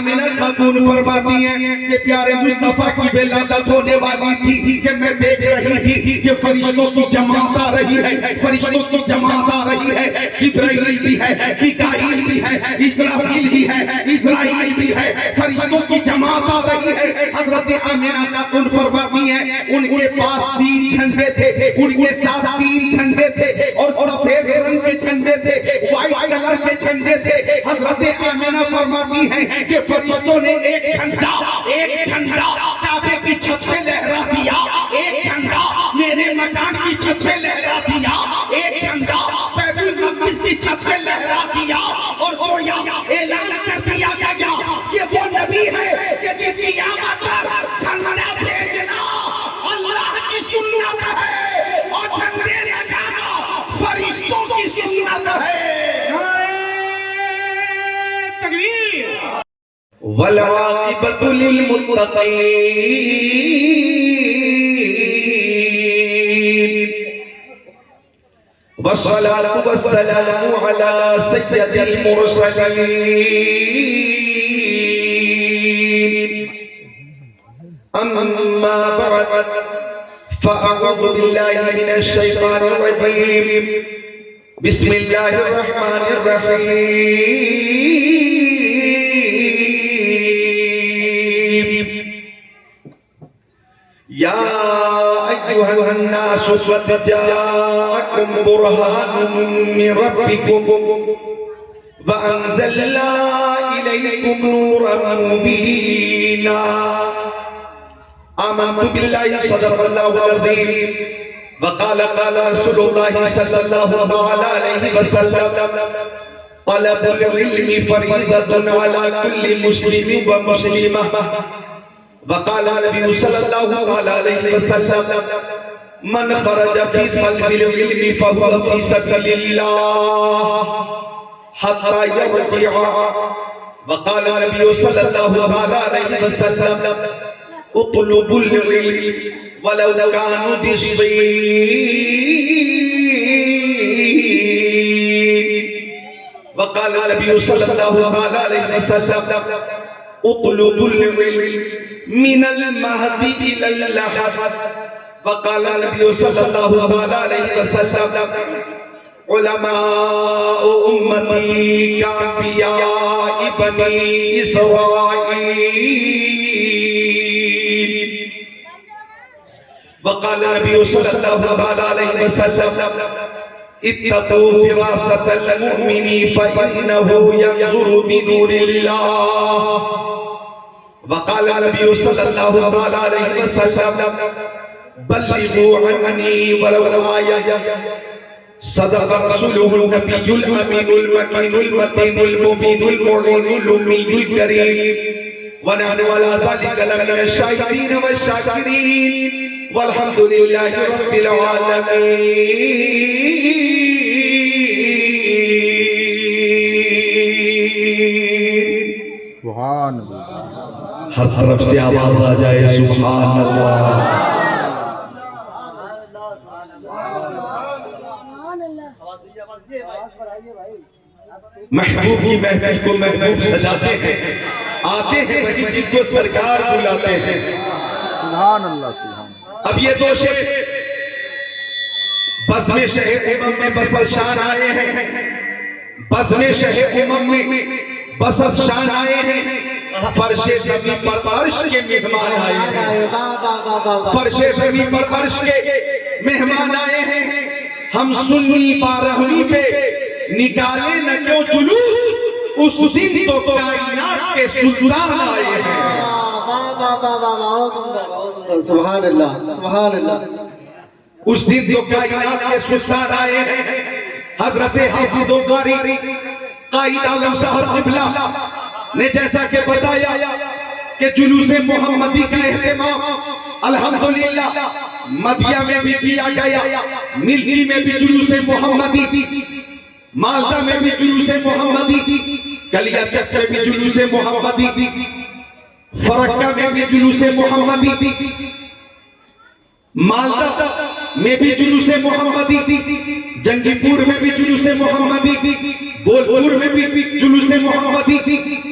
آمنہ خاتون فرماتی ہیں کہ پیارے مصطفیٰ کی ولادت ہونے والی تھی کہ میں دیکھ رہی تھی کہ فرشتوں کی جماعت آ رہی ہے، فرشتوں کی جماعت آ رہی ہے، جبرائیل بھی ہے، میکائیل بھی ہے، اسرافیل بھی ہے، اسرائیل بھی ہے، فرشتوں کی جماعت آ رہی ہے۔ حضرت آمنہ خاتون فرماتی ہیں ان کے پاس 3 جھنڈے تھے، ان کے ساتھ 3 جھنڈے تھے اور سفید رنگ کے جھنڈے تھے، وائٹ کلر کے جھنڈے تھے۔ حضرت آمنہ فرماتی ہیں کہ فرشتوں نے ایک جھنڈا کعبے کی چھت پہ لہرا دیا، ایک جھنڈا میرے مکان کی چھت پہ لہرا دیا، ایک جھنڈا بیت المقدس کی چھت پہ لہرا دیا، اور گویا اعلان کر دیا گیا یہ وہ نبی ہے کہ جس کی آمد پر جھنڈا بھیجنا اللہ کی سنت ہے اور جھنڈے لگانا فرشتوں کی سنت ہے۔ والعاقبۃ للمتقین والصلاة والسلام على سید المرسلین اما بعد فاعوذ باللہ من الشیطان الرجیم بسم اللہ الرحمن الرحیم یا ایھا الناس قد جاءکم برہان من ربکم وانزلنا الیکم نورا مبینا آمنت باللہ صدق اللہ العظیم وقال قال رسول اللہ صلی اللہ علیہ وسلم طلب العلم فریضۃ علی کل مسلم و مسلمہ وقال نبی صلی اللہ علیہ وسلم من خرج فی طلب العلم فهو فی سبیل اللہ حتی یرجع وقال نبی صلی اللہ علیہ وسلم اطلب العلم ولو كانوا بالصين وقال النبي صلى الله عليه وسلم اطلب العلم من المهد إلى اللحد وقال النبي صلى الله عليه وسلم علماء أمتي كأنبياء بني إسرائيل وقال النبي صلى الله عليه وسلم اتقوا فراسة المؤمن فإنه ينظر بنور الله وقال النبي صلى الله عليه وسلم بلغوا عني ولو آية صدق رسوله النبي الأمين المكين المتين المبين المعين الأمي الكريم ونحن على ذلك لمن الشاهدين والشاكرين والحمد لله رب العالمين۔ سبحان اللہ، ہر طرف سے آواز آ جائے سبحان اللہ۔ محبوب کی محفل کو محبوب سجاتے ہیں، آتے ہیں وہی جن کو سرکار بلاتے ہیں۔ سبحان اللہ، سبحان اللہ۔ اب یہ دو شعر بزم شہ امم میں بسط شان آئے ہیں، بزم شہ امم میں بسط شان آئے ہیں، فرش زمین پر عرش کے مہمان آئے ہیں، فرش زمین پر عرش کے مہمان آئے ہیں۔ ہم سنی بارہویں پہ نکالے نہ کیوں جلوس، اس دن تو کائنات کے سلطان آئے ہیں۔ سبحان اللہ، سبحان اللہ۔ اس دن تو کائنات کے سلطان آئے ہیں۔ حضرت حافظ و قاری قائد عالم صاحب قبلہ نے جیسا کہ بتایا کہ جلوس محمدی کا اہتمام الحمدللہ مدیہ میں بھی کیا گیا، ملکی میں بھی جلوس محمدی، مالدہ میں بھی جلوس محمدی، کلیہ چک میں بھی جلوس محمدی، فرقہ میں بھی جلوس محمدی، مالدہ میں بھی جلوس محمدی، جنگی پور میں بھی جلوس محمدی، بولپور میں بھی جلوس محمدی،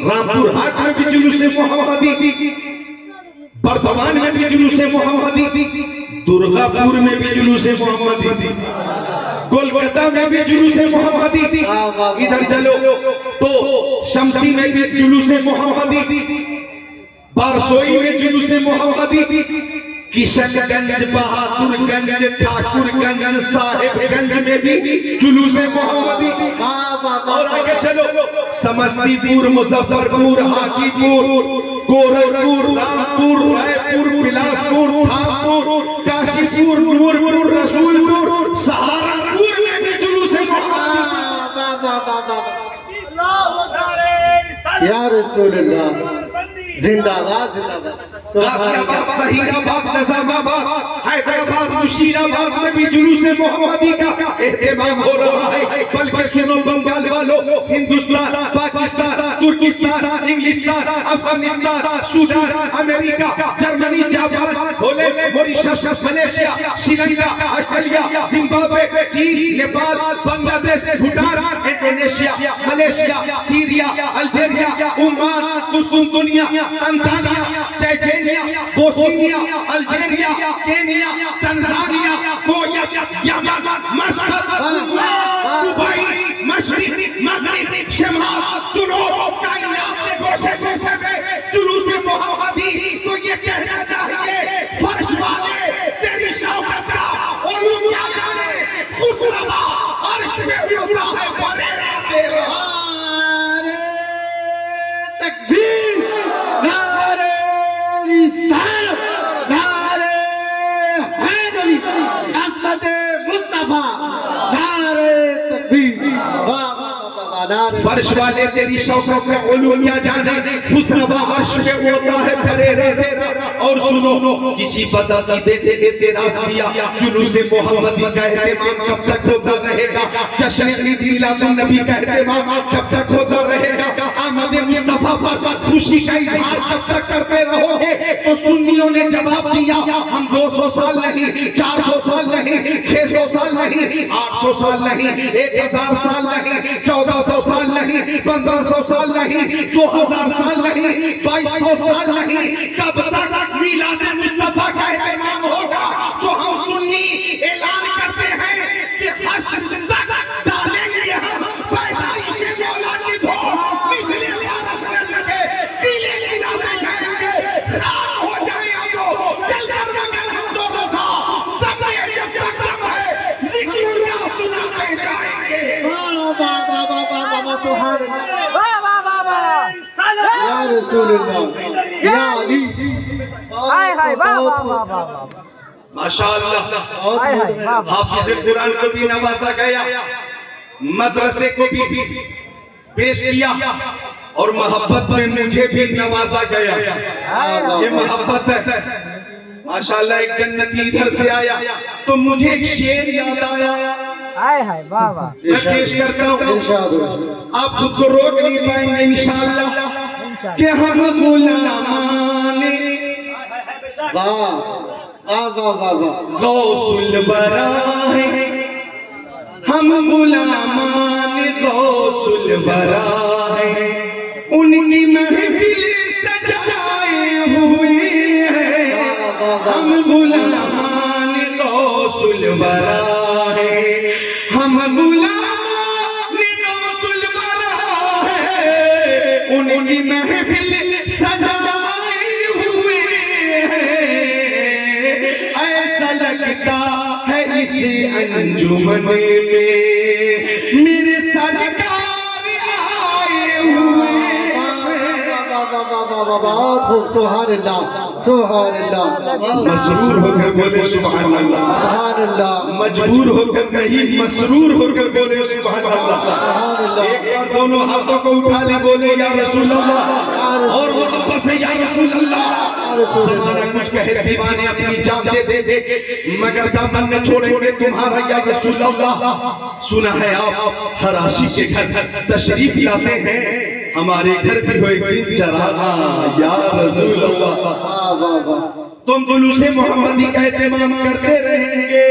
رامپور ہاٹ میں بھی جلوس محمدی، بردوان میں بھی جلوس محمدی، درگا پور میں بھی جلوس محمدی، کولکتہ میں بھی جلوس محمدی، ادھر چلو تو شمسی میں بھی جلوس محمدی، بارسوئی میں جلوس محمدی، کشن گنج، بہادر گنج، ٹھاکر گنج، صاحب گنج میں بھی جلوس محمدی، اور آگے چلو سمستی پور، مظفر پور، حاجی پور، گورکھپور، رامپور، رائے پور، بلاسپور، تھانپور، کاشی پور، نورپور، رسول پور، سہارنپور میں بھی جلوس محمدی۔ یا رسول اللہ، زندہ باد زندہ باد، غازی آباد، ظہیر آباد، نظام آباد، حیدرآباد، مشیر آباد میں بھی جلوس محمدی کا اہتمام ہو رہا ہے۔ بلکہ سنو بنگال والو، ہندوستان، پاکستان، ترکستان، انگلستان، افغانستان، سوڈان، امریکہ، Germany, Japan, Holland, Mauritius, Malaysia, Sri Lanka, Australia, Zimbabwe, چین، Nepal, Bangladesh, Bhutan, Indonesia, Malaysia, Syria, Algeria, Oman, قسطنطنیہ، Tanzania, Chechnya, Bosnia, Algeria, Kenya, Tanzania, Kuwait, Yemen, Muscat, Dubai, مشرق، مغرب، شمال، جنوب، کائنات کے گوشے گوشے میں جلوس محمدی۔ تو یہ کہنا چاہیے فرش والے تیری شوکت کا علوم کیا جانے، خسروا عرش میں ہوتا ہے بریرہ تیرا۔ تکبیر، نعرہ رسالت، نعرہ حیدری، عظمت مصطفیٰ، نعرہ تکبیر، فرش والے تیری شوکت میں علوم کیا جانے، خسروا عرش میں ہوتا ہے بریرہ تیرا۔ اور سنو کسی پتہ کی دیتے اعتراض کیا، جلوس محمدی کا اہتمام کب تک ہوتا رہے گا، جشن عید میلاد النبی کا اہتمام کب تک ہوتا رہے گا، آمد مصطفیٰ پر خوشی کا اظہار کب تک کرتے رہو گے؟ تو سنیوں نے جواب دیا، ہم 200 سال نہیں، 400 سال نہیں، 600 سال نہیں، 800 سال نہیں، 1000 سال نہیں، 1400 سال نہیں، 1500 سال نہیں، 2000 سال نہیں، 2200 سال نہیں، کب تک میلاد مصطفیٰ کا اہتمام ہوگا؟ تو ہم سنی اعلان کرتے ہیں کہ حشر تک ڈالیں گے ہم پیدائش مولا کی دھوم، مثل پارس نہ جگے، قلعے گرانے جائیں گے، خاک ہو جائیں آگو، چل کر مگر ہم دو رضا، دم ہے جب تک دم ہے، ذکر کا سناتے جائیں گے۔ سبحان اللہ، یا رسول اللہ، یا علی، ماشاءاللہ، حافظ قرآن کو بھی نوازا گیا، مدرسے کو بھی پیش کیا، اور محبت میں مجھے بھی نوازا گیا۔ یہ محبت ہے ماشاءاللہ۔ ایک جنتی ادھر سے آیا تو مجھے ایک شعر یاد آیا، میں پیش کرتا ہوں، آپ خود کو روک نہیں پائیں گے انشاءاللہ، کہ ہم غلامان غوث الورا ہیں، ہم غلامان غوث الورا ہیں، ان کی محفل سجائے ہوئے ہیں، ہم غلامان غوث الورا ہیں، ہم غلامان غوث الورا ہیں، ان کی محفل سجائے ہوئے ہیں، ایسا لگتا ہے اس انجمن میں میرے سرکار آئے ہوئے ہیں۔ بہت خوب، سبحان اللہ، سبحان اللہ، مسرور ہو کر بولے سبحان اللہ، سبحان اللہ، مجبور ہو کر نہیں، مسرور ہو کر بولے سبحان اللہ۔ ایک بار دونوں ہاتھوں کو اٹھا لے، بولے یا رسول اللہ، اور وہ واپس ہے یا رسول اللہ۔ زمانہ کچھ کہے دیوانے اپنی جان دے دے مگر دامن نہ چھوڑیں گے تمہارا یا رسول اللہ۔ سنا ہے آپ ہر عاشق کے گھر تشریف لاتے ہیں، ہمارے گھر بھی ہو ایک دن چراغاں یا رسول اللہ۔ تم جلوس محمدی کا اہتمام کرتے رہیں گے،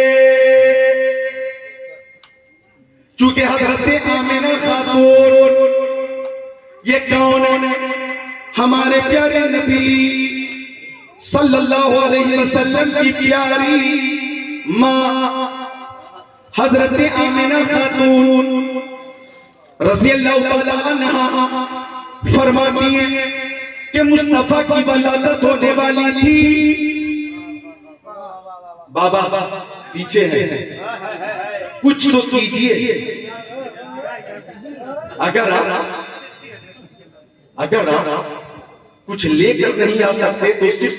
چونکہ حضرت آمنہ خاتون یہ کون ہے؟ ہمارے پیارے نبی صلی اللہ علیہ وسلم کی پیاری ماں حضرت آمنہ خاتون رضی اللہ تعالیٰ عنہا فرماتی ہیں کہ مصطفیٰ کی ولادت ہونے والی تھی۔ بابا پیچھے ہے، کچھ تو کیجئے، اگر آپ کچھ لے کر نہیں آ سکتے تو صرف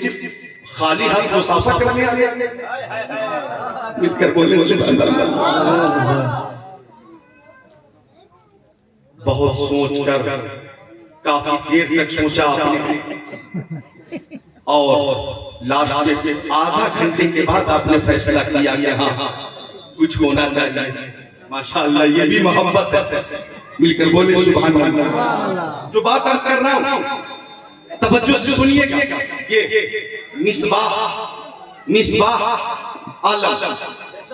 خالی ہاتھ مسافہ کرنے آ گئے، مل کر بولے سبحان اللہ۔ بہت سوچ کر کافی دیر تک سوچا آپ نے، اور لاسٹ کے آدھا گھنٹے کے بعد آپ نے فیصلہ کیا کہ ہاں کچھ ہونا چاہیے۔ ماشاءاللہ یہ بھی محبت ہے، مل کر بولے سبحان اللہ۔ جو بات عرض کر رہا ہوں توجہ سے سنیے گا، یہ مصباح عالم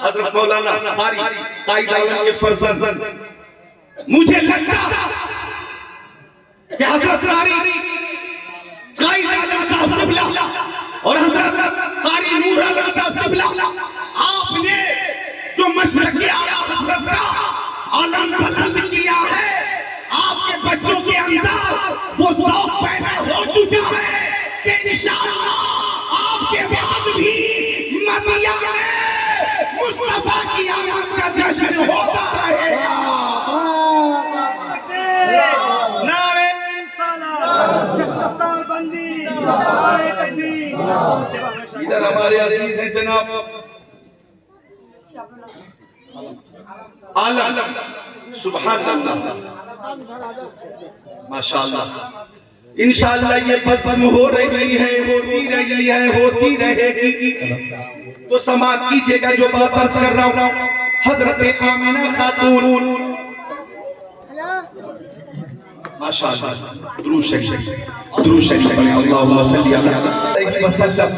حضرت مولانا قاری قائد عالم کے فرزند، مجھے لگتا کہ حضرت قائد عالم صاحب قبلہ اور حضرت قاری نور عالم صاحب قبلہ، آپ نے جو مشرق حضرت کا عالم بلند کیا ہے، آپ کے بچوں کے اندر وہ ذوق پیدا ہو چکا ہے کہ انشاءاللہ آپ کے بعد بھی مدینہ میں مصطفیٰ کی آمد کا جشن ہوتا رہے گا۔ نعرہ رسالت، دستار بندی، نعرہ تکبیر۔ ادھر ہمارے عزیز ہیں جناب عالم، سبحان اللہ، ماشاءاللہ، انشاءاللہ یہ بزم ہو رہی ہے، ہوتی رہے گی۔ تو سماعت کیجئے گا جو بات عرض کر رہا ہوں، حضرت آمنہ خاتون ماشاءاللہ، درود شریف اللہم صلی اللہ علیہ وسلم۔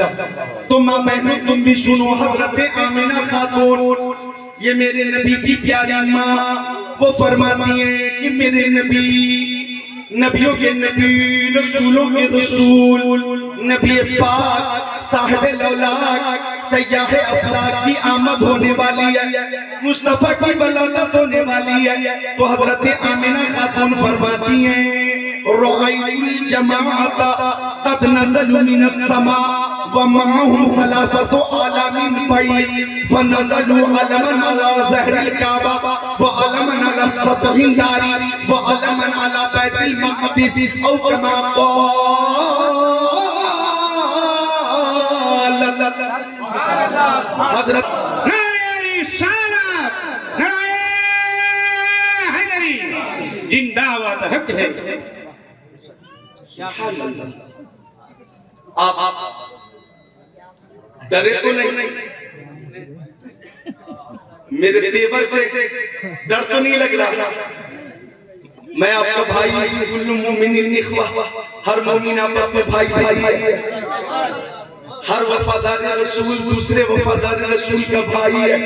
تو ماں بہنوں تم بھی سنو، حضرت آمنہ خاتون یہ میرے نبی کی پیاری ماں، وہ فرماتی ہیں کہ میرے نبی، نبیوں کے نبی، رسولوں کے رسول، نبی پاک صاحب الاولاق سیاح افلاک کی آمد ہونے والی ہے، مصطفیٰ کی ولادت ہونے والی ہے۔ تو حضرت آمنہ خاتون فرماتی ہیں رأیت الجماعت قد نزلوا من السماء ومعهم ثلاثة آلاف بعير فنزلوا علما على ظهر الكعبة وعلما على السطح الداري وعلما على بيت المقدس أو كما قال حضرت نعرہ رسالت، نعرہ حیدری، زندہ باد حق ہے۔ آپ ڈرے تو نہیں؟ میرے تیور سے ڈر تو نہیں لگ رہا؟ میں آپ کا بھائی ہوں، کل مومن اخوہ، ہر مومن آپس میں بھائی ہے، ہر وفادار رسول دوسرے وفادار رسول کا بھائی ہے،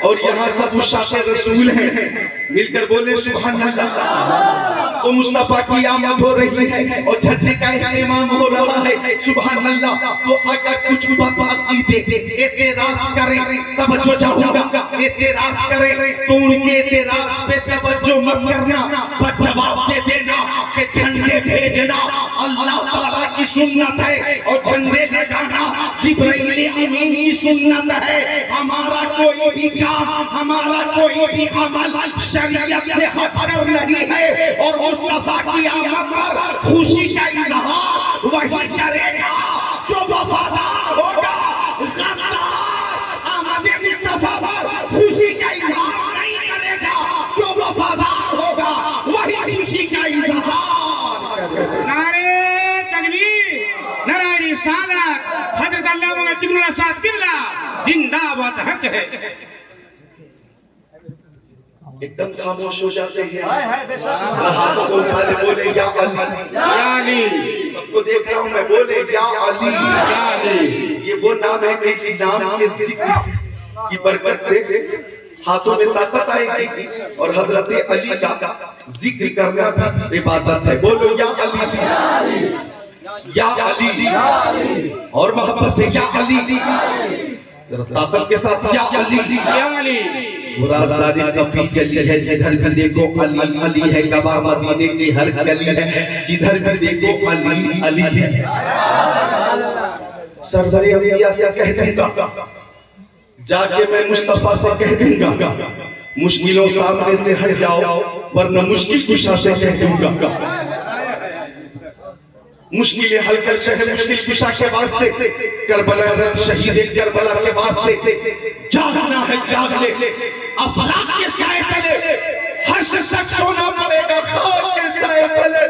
اور یہاں سب عشاق رسول ہیں، مل کر بولے سبحان اللہ۔ تو مصطفیٰ کی آمد ہو رہی ہے اور جھنڈے کا اہتمام ہو رہا ہے، سبحان اللہ۔ تو اگر کچھ عقیدے اعتراض کریں، توجہ چاہوں گا، اعتراض کریں تو ان کے اعتراض پہ توجہ مت کرنا، بس جواب دے دینا کہ جھنڈے بھیجنا اللہ تعالیٰ کی سنت ہے اور جھنڈے لگانا جبرائیل امین کی سنت ہے۔ ہمارا کوئی بھی کام، ہمارا کوئی بھی عمل شریعت سے ہٹ کر نہیں ہے، اور مصطفیٰ کی آمد پر خوشی کا اظہار وہی کرے گا جو وفادار ہوگا۔ غدار آمد مصطفیٰ پر خوشی کا اظہار نہیں کرے گا، جو وفادار ہوگا وہی خوشی کا اظہار۔ نعرہ تکبیر، نعرہ رسالت، حضرت علامہ جبرائیل صاحب قبلہ، زندہ باد حق ہے۔ ایک دم خاموش ہو جاتے ہیں، ہاتھوں کو اٹھا لے بولے یا علی، سب کو دیکھ رہا ہوں میں، بولے یا علی۔ یہ وہ نام ہے کہ اسی نام کے ذکر کی برکت سے ہاتھوں میں طاقت آئے گی، اور حضرت علی کا ذکر کرنا بھی عبادت ہے۔ بولو یا علی، یا علی، اور محبت سے یا علی، طاقت کے ساتھ یا علی، یا علی۔ وہ رازداری کفی چلی ہے، جدھر بھی دیکھو علی علی ہے، گواہ مدینے کی ہر گلی ہے، جدھر بھی دیکھو علی علی ہے۔ سرزر انبیاء سے کہہ دوں گا، جا کے میں مصطفیٰ سے کہہ دوں گا، مشکلوں سامنے سے ہٹ جاؤ ورنہ مشکل کشا سے کہہ دوں گا۔ مشکلیں حل کر شہر مشکل کشا کے واسطے، کربلا رت شہید کربلا کے واسطے جاگنا ہے، جاگ لے، افلاک کے سائے تلے ہر شخص سونا پڑے گا، خاک کے سائے تلے۔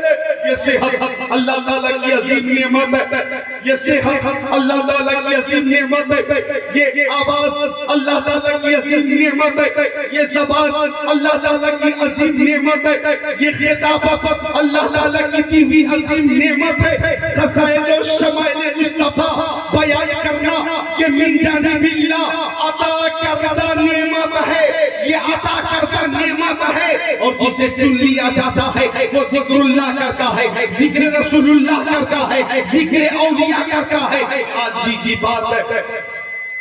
یہ صحت اللہ تعالیٰ کی عظیم نعمت ہے، یہ صحت اللہ تعالیٰ کی عظیم نعمت ہے، یہ آواز اللہ تعالیٰ کی عظیم نعمت ہے، یہ زبان اللہ تعالیٰ کی عظیم نعمت ہے، یہ خطابت اللہ تعالیٰ کی دی ہوئی عظیم نعمت ہے۔ خزائن و شمائل مصطفیٰ بیان کرنا یہ من جانب اللہ عطا کردہ نعمت ہے، یہ عطا کردہ نعمت ہے، اور جسے چن لیا جاتا ہے وہ ذکر اللہ کرتا ہے، ذکر رسول اللہ کرتا ہے، ذکر اولیاء کرتا ہے۔ آج بھی کی بات ہے،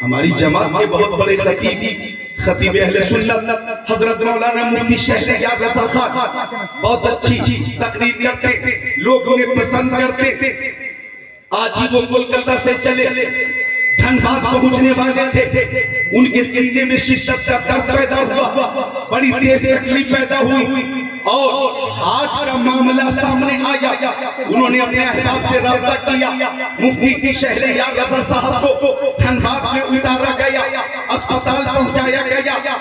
ہماری جماعت کے بہت بڑے خطیب اہل سنت حضرت مولانا مفتی شہریار رضا خان بہت اچھی تقریر کرتے، لوگ انہیں پسند کرتے۔ آج ہی وہ کولکتہ سے چلے، دھنباد پہنچنے والے تھے، ان کے سینے میں شدت کا درد پیدا ہوا، بڑی تیز تکلیف پیدا ہوئی، اور ہاتھ کا معاملہ سامنے آیا۔ انہوں نے اپنے احباب سے رابطہ کیا، مفتی شہریار رضا صاحب کو دھنباد میں اتارا گیا، اسپتال پہنچایا گیا،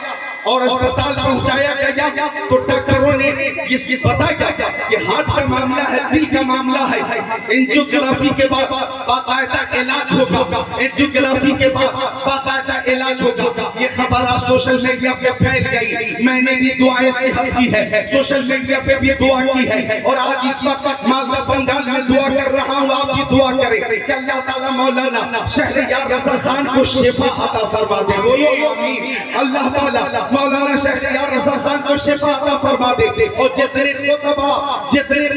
اور اسپتال پہنچایا گیا تو ڈاکٹروں نے یہ بتایا کہ ہاتھ کا معاملہ ہے، دل کا معاملہ ہے، انجیوگرافی کے بعد باقاعدہ علاج ہوگا، انجیوگرافی کے بعد باقاعدہ علاج ہوگا۔ یہ خبر سوشل میڈیا پہ پھیل گئی، میں نے بھی دعائیں صحت کی ہے، سوشل میڈیا پہ بھی دعا کی ہے، اور آج اس وقت مالدہ بنگال میں دعا کر رہا ہوں، آپ بھی دعا کریں کہ اللہ تعالیٰ مولانا شہریار رضا خان کو شفا عطا فرما دے۔ بولو آمین۔ اللہ تعالیٰ مولانا شہریار رضا خان کو شفا عطا فرما دے، اور جتنے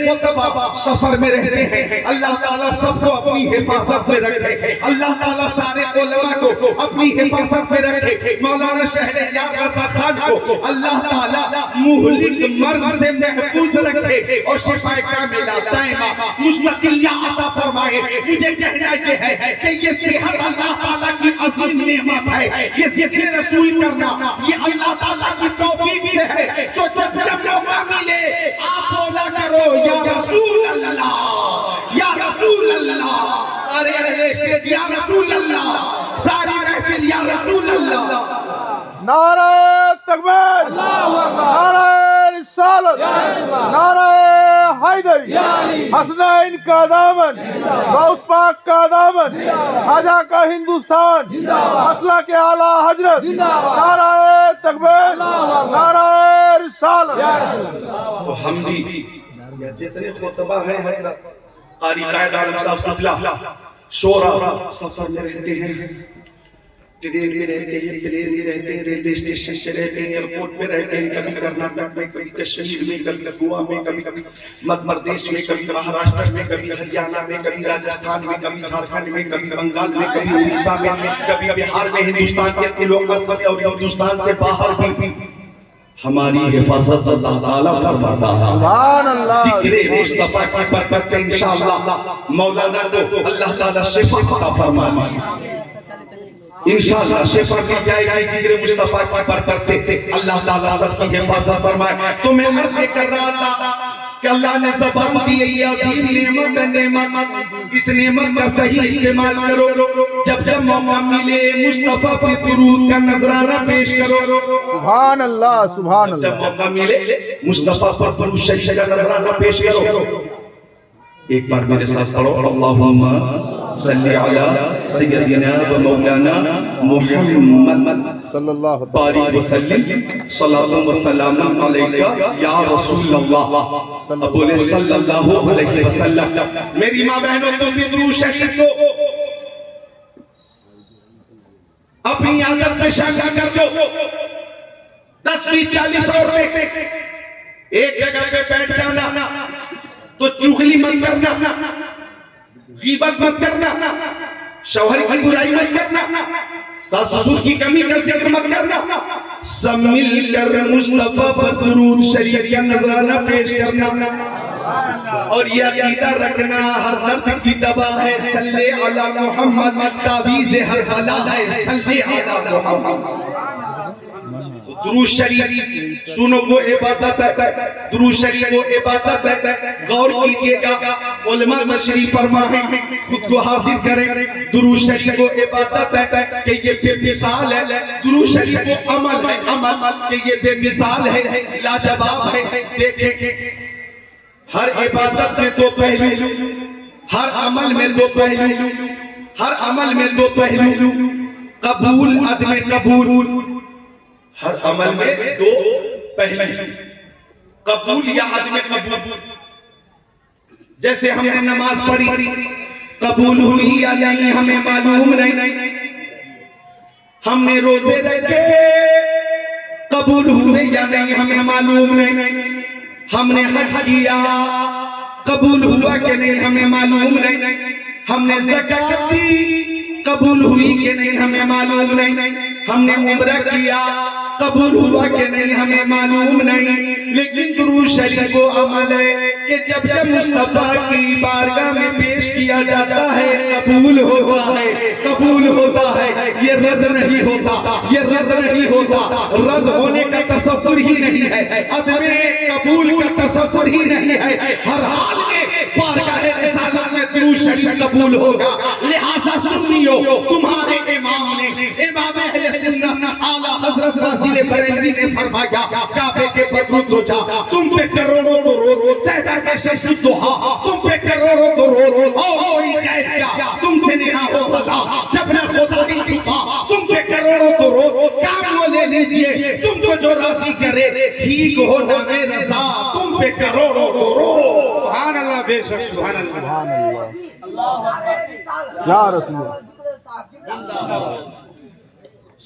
خطبہ سفر میں رہتے ہیں اللہ تعالیٰ سب کو اپنی حفاظت میں رکھے، اللہ تعالیٰ سارے علماء کو اپنی حفاظت میں رکھے، مولانا شہریار رضا خان کو اللہ تعالیٰ مہلک مرض سے محفوظ رکھے، اور شفا کاملہ دائمہ مستقلیہ عطا فرمائے۔ مجھے کہنا یہ ہے کہ یہ صحت اللہ تعالیٰ کی عظیم نعمت ہے، یہ ذکر رسول کرنا یہ اللہ تعالیٰ کی توفیق سے ہے، تو جب موقع ملے آپ بولا کرو یا رسول اللہ، یا رسول اللہ، سارے اہل اسٹیج یا رسول اللہ، ساری محفل یا رسول اللہ۔ نعرہ تکبیر، نعرہ رسالت، نعرہ حیدری، حسنین کا دامن، غوث پاک کا دامن، خواجہ کا ہندوستان، مسئلہ کے اعلیٰ حضرت، نعرہ تکبیر، نعرہ رسالت۔ تو ہم بھی جتنے خطبہ ہیں حضرت قاری قائد عالم صاحب قبلہ شورا سفر میں رہتے ہیں، ٹرین میں رہتے ہیں، پلین میں رہتے ہیں، ریلوے اسٹیشن پہ رہتے ہیں، ایئرپورٹ پہ رہتے ہیں، کبھی کرناٹک میں، کبھی کشمیر میں، کبھی گوا میں، کبھی مدھیہ پردیش میں، کبھی مہاراشٹر میں، کبھی ہریانہ میں، کبھی راجستھان میں، کبھی جھارکھنڈ میں، کبھی بنگال میں، کبھی اڑیسہ میں، کبھی بہار میں، ہندوستان کے لوگ اور ہندوستان سے باہر بھی ہماری حفاظت اللہ تعالیٰ فرماتا ہے۔ سبحان اللہ۔ ذکر مصطفیٰ کی برکت سے انشاءاللہ مولانا کو اللہ تعالیٰ شفا عطا فرمائے، انشاءاللہ شفا مل جائے گی ذکر مصطفیٰ کی برکت سے، اللہ تعالیٰ سب کی حفاظت فرمائے۔ تو میں عرض کر رہا تھا کہ اللہ نے زبان دی ہے، یہ عظیم نعمت ہے، نعمت، اس نعمت کا صحیح استعمال کرو، جب موقع ملے مصطفیٰ پہ درود کا نذرانہ پیش کرو، سبحان اللہ، سبحان جب اللہ۔ موقع ملے مصطفیٰ پر درود شریف کا نذرانہ پیش کرو۔ ایک بار میرے ساتھ پڑھو، اللہم صلی علی سیدنا و مولانا محمد صلی اللہ بارک وسلم صلاۃ و سلام علیکہ یا رسول اللہ. اب بولے صلی اللہ علیہ وسلم. میری ماں بہنوں تم بھی درود شریف کو اپنی عادت میں شامل کر دو. 10 20 40 عورتیں ایک جگہ پہ بیٹھ جانا تو چغلی مت کرنا, غیبت مت کرنا, شوہر کی برائی مت کرنا, ساس سسر کی کمی کثرت مت کرنا, سب مل کر مصطفیٰ پر درود شریف کا نذرانہ پیش کرنا. اور یہ عقیدہ رکھنا ہر درد کی دوا ہے, صلی علی محمد, تعویذ ہر بلا ہے, صلی علی محمد. درود شریف سنو وہ عبادت ہے, درود شریف وہ عبادت ہے. غور کیجئے گا, علماء تشریف فرما ہے, خود کو حاضر کریں. درود شریف وہ عبادت ہے کہ یہ بے مثال ہے, درود شریف وہ عمل ہے, عمل کہ یہ بے مثال ہے, لاجواب ہے. دیکھیں ہر عبادت میں دو پہلو, ہر عمل میں دو پہلو, ہر عمل میں دو پہلو, قبول عدم قبول. ہر عمل میں دو پہلو, قبول یا عدم قبول. جیسے ہم نے نماز پڑھی, قبول ہوئی یا نہیں ہمیں معلوم نہیں. ہم نے روزے رکھے, قبول ہوئے یا نہیں ہمیں معلوم نہیں. ہم نے حج کیا, قبول ہوا کہ نہیں ہمیں معلوم نہیں. ہم نے زکوٰۃ دی, قبول ہوئی کہ نہیں ہمیں معلوم نہیں. ہم نے عمرہ کیا, قبول ہوا کہ نہیں ہمیں معلوم نہیں. لیکن درود شریف وہ عمل ہے کہ جب جب مصطفیٰ کی بارگاہ میں پیش کیا جاتا ہے قبول ہوتا ہے, قبول ہوتا ہے. یہ رد نہیں ہوتا, یہ رد نہیں ہوتا. رد ہونے کا تصور ہی نہیں ہے, عدم قبول کا تصور ہی نہیں ہے. ہر حال میں بارگاہ رسالت میں درود شریف قبول ہوگا. لہذا سنیو, تمہارے امام نے, امام اہل سنت اعلیٰ حضرت فاضل بریلوی نے فرمایا, کعبے کے بدرود ہو جا, تم پہ کروڑوں درود, تہتا کا شمس الضحیٰ, تم پہ کروڑوں درود, اور کوئی غیر کیا تم سے نہ ہو بھلا, جب نہ خدا ہی چھپا, تم پہ کروڑوں درود. کام وہ لے لیجئے تم کو جو راضی کرے, ٹھیک ہو نام رضا, تم پہ کروڑوں درود. سبحان اللہ, بے شک سبحان اللہ. یا رسول اللہ.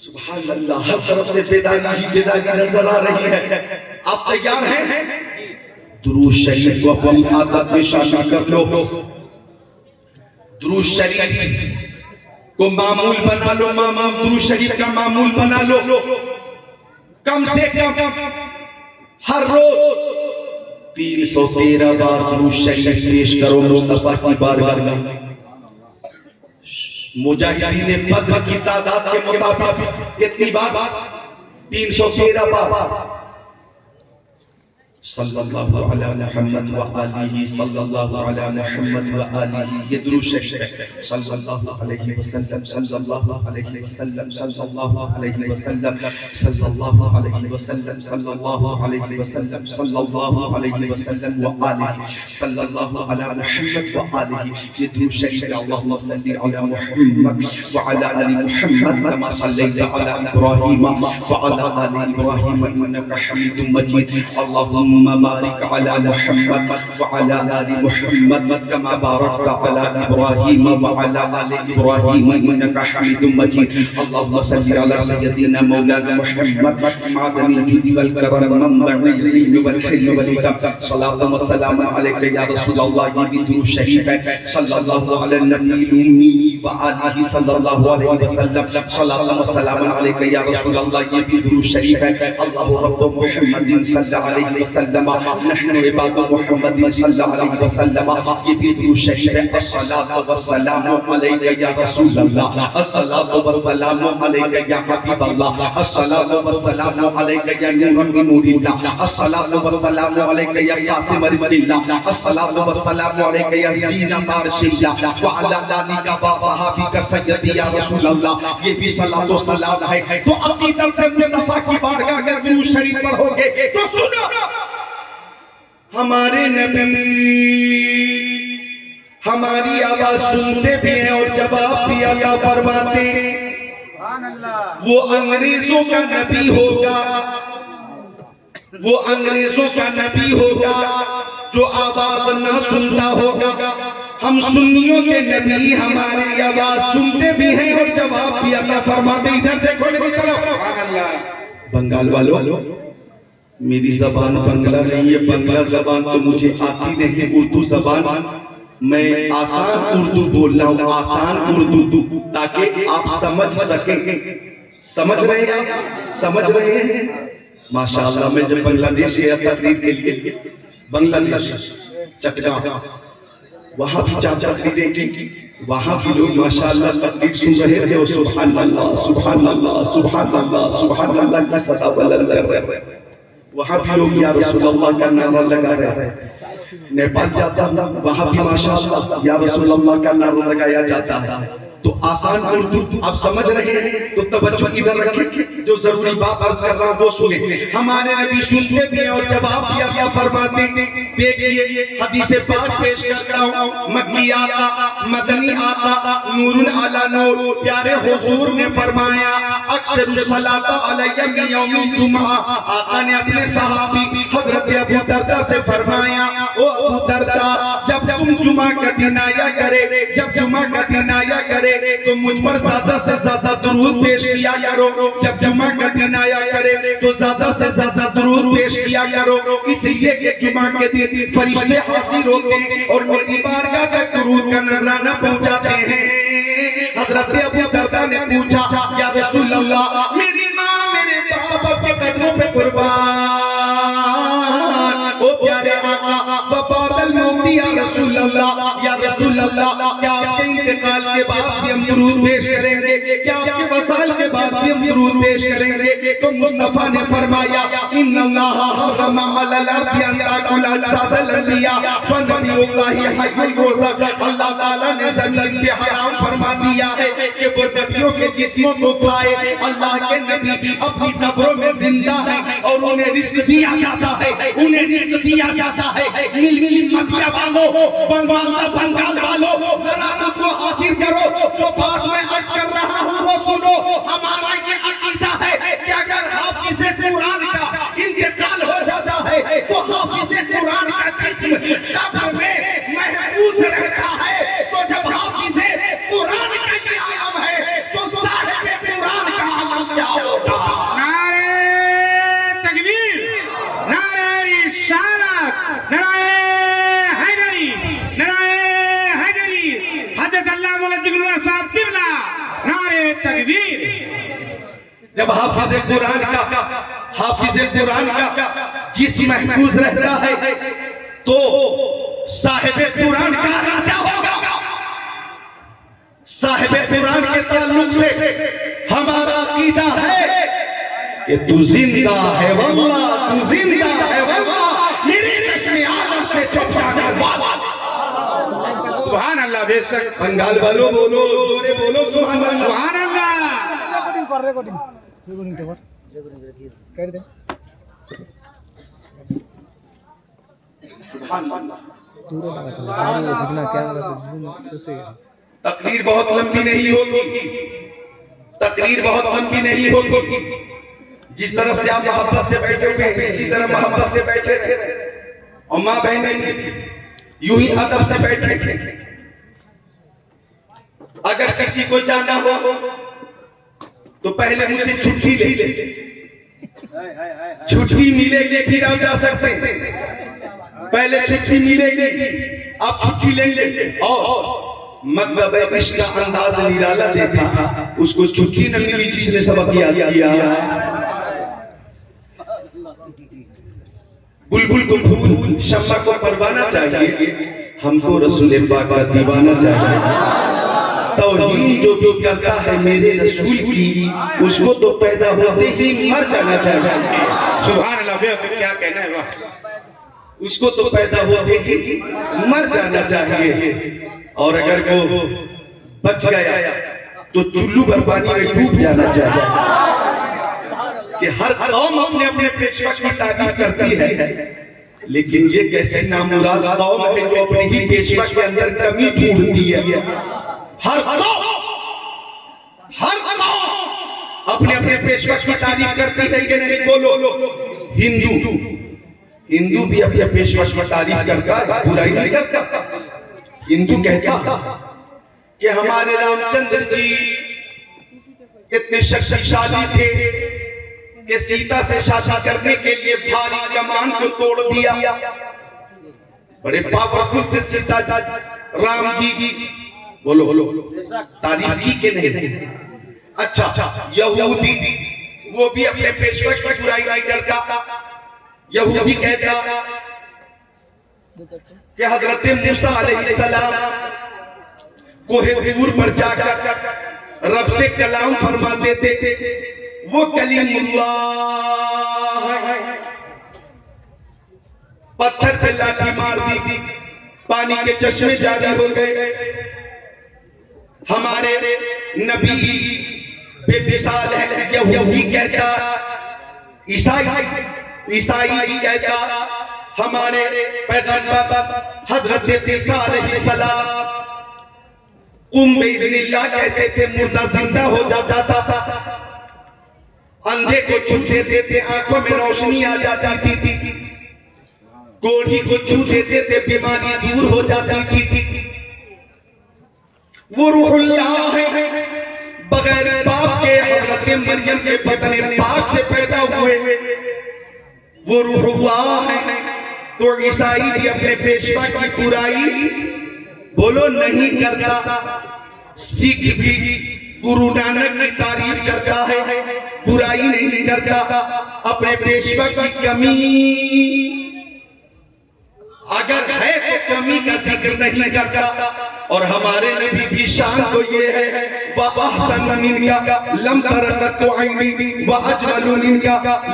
سبحان اللہ. ہر طرف سے بیداری ہی بیداری نظر آ رہی ہے. آپ تیار ہیں؟ درود شریف کو اپنی عادت میں شامل کر لو. درود شریف کو معمول بنا لو, درود شریف کا معمول بنا لو. کم سے کم ہر روز 313 بار درود شریف پیش کرو مصطفیٰ کی بارگاہ میں. مجاہدین بدر کی تعداد کے مطابق کتنی بار؟ 313 بار. صلی اللہ علی محمد وآلہ, صلی اللہ علی محمد وآلہ. یہ درود شریف ہے. صلی اللہ علیہ وسلم, صلی اللہ علیہ وسلم, صلی اللہ علیہ وسلم, صلی اللہ علیہ وسلم, صلی اللہ علیہ وسلم, صلی اللہ علیہ وسلم وآلہ, صلی اللہ علی محمد وآلہ. یہ درود شریف ہے. اللہم صلی علی محمد وعلی آل محمد کما صلیت علی ابراہیم وعلی آل ابراہیم انک حمید مجید. اللہم بارك على محمد وعلى آل محمد كما باركت على إبراهيم وعلى آل إبراهيم إنك حميد مجيد. اللهم صل على سيدنا مولانا محمد معدن الجود والكرم منبع العلم والحلم والإكرام. صلاة وسلام عليك يا رسول الله. بدرود شريف صلى الله على النبي الأمي وآله صلى الله عليه وسلم. صلاة وسلام عليك يا رسول الله. بدرود شريف الله رب محمد صلى عليه وسلم, نحن عباد محمد صلی اللہ علیہ وسلم. یہ بھی درود شریف ہے. الصلاۃ والسلام علیک یا رسول اللہ, الصلاۃ والسلام علیک یا حبیب اللہ, الصلاۃ والسلام علیک یا نور من نور اللہ, الصلاۃ والسلام علیک یا قاسم رزق اللہ, الصلاۃ والسلام علیک یا زینت عرش اللہ وعلی آلک و صحابک سیدی یا رسول اللہ. یہ بھی صلاۃ و سلام ہے. تو عقیدت سے مصطفیٰ کی بارگاہ میں درود شریف پڑھو گے تو سنو, ہمارے نبی ہماری آواز سنتے بھی ہیں اور جواب بھی عطا فرماتے ہیں. وہ انگریزوں کا نبی ہوگا، وہ انگریزوں کا نبی ہوگا جو آواز نہ سنتا ہوگا. ہم سنیوں کے نبی ہماری آواز سنتے بھی ہیں اور جواب بھی عطا فرماتے. ادھر دیکھو میری طرف. بنگال والو، میری زبان بنگلہ نہیں ہے، بنگلہ زبان تو مجھے آتی نہیں، اردو زبان میں آسان اردو بول رہا ہوں، آسان اردو، تاکہ آپ سمجھ سکیں. سمجھ رہے ہیں؟ سمجھ رہے ہیں؟ ماشاءاللہ. میں جب بنگلہ دیش گیا تقریر کے لیے، بنگلہ دیش چکا، وہاں بھی چاچا تقریریں کی، وہاں بھی لوگ ماشاءاللہ تقریر سن رہے تھے اور سبحان اللہ سبحان اللہ سبحان اللہ سبحان اللہ کی صدا بلند کر رہے تھے. وہاں بھی لوگ یا رسول اللہ کا نعرہ لگا رہے تھے. نیپال جاتا ہوں، وہاں بھی ماشاءاللہ یا رسول اللہ کا نعرہ لگایا جاتا ہے. تو آسان اردو آپ سمجھ رہے ہیں تو توجہ ادھر رکھیں. جو ضروری بات عرض کر رہا ہوں وہ سنیں. ہمارے نبی سنتے بھی ہیں اور جواب بھی عطا فرماتے ہیں. دیکھیے حدیث پاک پیش کرتا ہوں. مکی آقا، مدنی آقا، نور علی نور، پیارے حضور نے فرمایا اکثر الصلاۃ علیہ من یوم الجمعہ. آقا نے اپنے صحابی حضرت ابو دردہ سے فرمایا، او ابو دردہ، جب تم جمعہ کا دن آیا کرے، جب جمعہ کا دن آیا کرے تو مجھ پر زیادہ سے زیادہ درود پیش کیا کرو. جب جمعہ کا دن آیا کرے تو زیادہ سے زیادہ درود پیش کیا کرو، اس لیے کہ جمعہ کے دن فرشتے حاضر ہوتے ہیں اور میری بارگاہ تک درود کا نذرانہ پہنچاتے ہیں. حضرت ابو دردہ نے پوچھا، یا رسول اللہ، میری ماں میرے باپ کے قدموں پہ قربان، او پیارے آقا، وبعد الموت یا رسول اللہ، یا رسول اللہ، کیا آپ کے انتقال کے بعد بھی ہم درود پیش کریں گے؟ کیا آپ کے وصال کے بعد بھی ہم درود پیش کریں گے؟ تو مصطفیٰ نے فرمایا، ان اللہ حرم علی الارض ان تاکل اجساد الانبیاء فنبی اللہ حی یرزق. اللہ تعالیٰ نے زمین پہ حرام فرما دیا ہے کہ وہ نبیوں کے جسموں کو کھائے. اللہ کے نبی اپنی قبروں میں زندہ ہیں اور انہیں رزق دیا جاتا ہے، انہیں رزق دیا جاتا ہے. ملکی مکیہ والوں، بنگال والوں، ذرا خود کو حاضر کرو. جو بات میں عرض کر رہا ہوں وہ سنو. ہمارا یہ عقیدہ ہے کہ اگر حافظ قرآن کا انتقال ہو جاتا ہے تو حافظ قرآن کا جسم قبر میں محفوظ رہتا ہے. تو جب حافظ قرآن کا یہ عالم ہے تو صاحب قرآن کا عالم کیا ہوگا؟ نعرہ تکبیر، نعرہ رسالت، نعرہ حیدری، نعرہ حیدری، حضرت اللہ مولانا ذکر اللہ صاحب قبلہ، نعرہ تکبیر. جب حافظ قرآن کا جسم محفوظ رہتا ہے تو صاحب قرآن کا عالم کیا ہوگا؟ صاحب قرآن کے تعلق سے ہمارا عقیدہ ہے کہ تو زندہ ہے واللہ، تو زندہ ہے واللہ، میری چشم عالم سے چھپ جانے والا. سبحان اللہ. بے شک بنگال والوں بولو، زورے بولو سبحان اللہ. سبحان اللہ. রেকর্ডিং কর কেটে দে. تقریر بہت لمبی نہیں ہوگی، تقریر بہت لمبی نہیں ہوگی. جس طرح سے آپ محبت سے بیٹھے ہوئے اسی طرح محبت سے بیٹھے رہے اور ماں بہنیں یوں ہی ادب سے بیٹھے. اگر کسی کو جانا ہو تو پہلے مجھ سے چھٹی لے لے، چھٹی ملے گی پھر آپ جا سکتے ہیں. پہلے چھٹی ملے گی، آپ چھٹی لیں گے. اور مطلب عشق کا انداز نرالا دیکھا، اس کو چھٹی نہ ملی جس نے سبق یاد کیا. بلبل کو پھول، شمع کو پروانہ چاہیے، ہم کو رسول پاک کا دیوانہ چاہیے. توہین جو بھی کرتا ہے میرے رسول کی، اس کو تو پیدا ہوتے ہی مر جانا چاہیے. سبحان اللہ. بے کیا کہنا ہے واہ. اس کو تو پیدا ہوتے ہی مر جانا چاہیے. اور اگر وہ بچ گیا تو چلو بھر پانی میں ڈوب جانا چاہیے. کہ ہر قوم اپنے اپنے پیشوا کی تعریف کرتی ہے، لیکن یہ کیسے نامراد قوم ہے جو اپنے ہی پیشوا کے اندر کمی ڈھونڈتی ہے. ہر قوم اپنے اپنے پیشوا کی تعریف کرتی ہے کہ نہیں؟ بولو. ہندو بھی اپنے پیشوا کی تعریف کرتا ہے, برائی نہیں کرتا. ہندو کہتا کہ ہمارے رام چندر جی اتنے شکتیشالی تھے کہ سیتا سے شادی کرنے کے لیے بھاری کمان کو توڑ دیا. بڑے پاورفل تھے سیتا رام جی کی. بولو تعریف کی کہ نہیں؟ اچھا, یہودی وہ بھی اپنے پیشوا کی برائی نہیں کرتا. یہودی کہتا کہ حضرت موسیٰ علیہ السلام کوہ طور پر جا کر رب سے کلام فرماتے تھے, وہ کلیم اللہ ہے. پتھر پہ لاٹھی مار دی, پانی کے چشمے جاری ہو گئے. ہمارے نبی بے مثال ہے. یہودی کہتا, عیسائی کہتا, ہمارے پیغمبر حضرت عیسیٰ علیہ السلام قم باذن اللہ کہتے تھے, مردہ زندہ ہو جاتا تھا. اندھے کو چھو دیتے تھے, آنکھوں میں روشنی آ جاتی تھی. کوڑھی کو چھو دیتے تھے, بیماری دور ہو جاتی تھی. وہ روح اللہ ہے, بغیر باپ کے حضرت مریم کے بدن پاک سے پیدا ہوئے. وہ روح اللہ ہے. تو عیسائی بھی اپنے پیشوا کی برائی بولو نہیں کرتا. سکھ بھی گرو نانک کی تعریف کرتا ہے, برائی نہیں کرتا. اپنے پیشوا کی کمی اگر ہے تو کمی کا ذکر نہیں کرتا. اور ہمارے نبی کی شان تو یہ ہے, وَأَحْسَنَ مِنْكَ لَمْ تَرَقَتُ عَيْنِي وَأَجْمَلُ مِنْكَ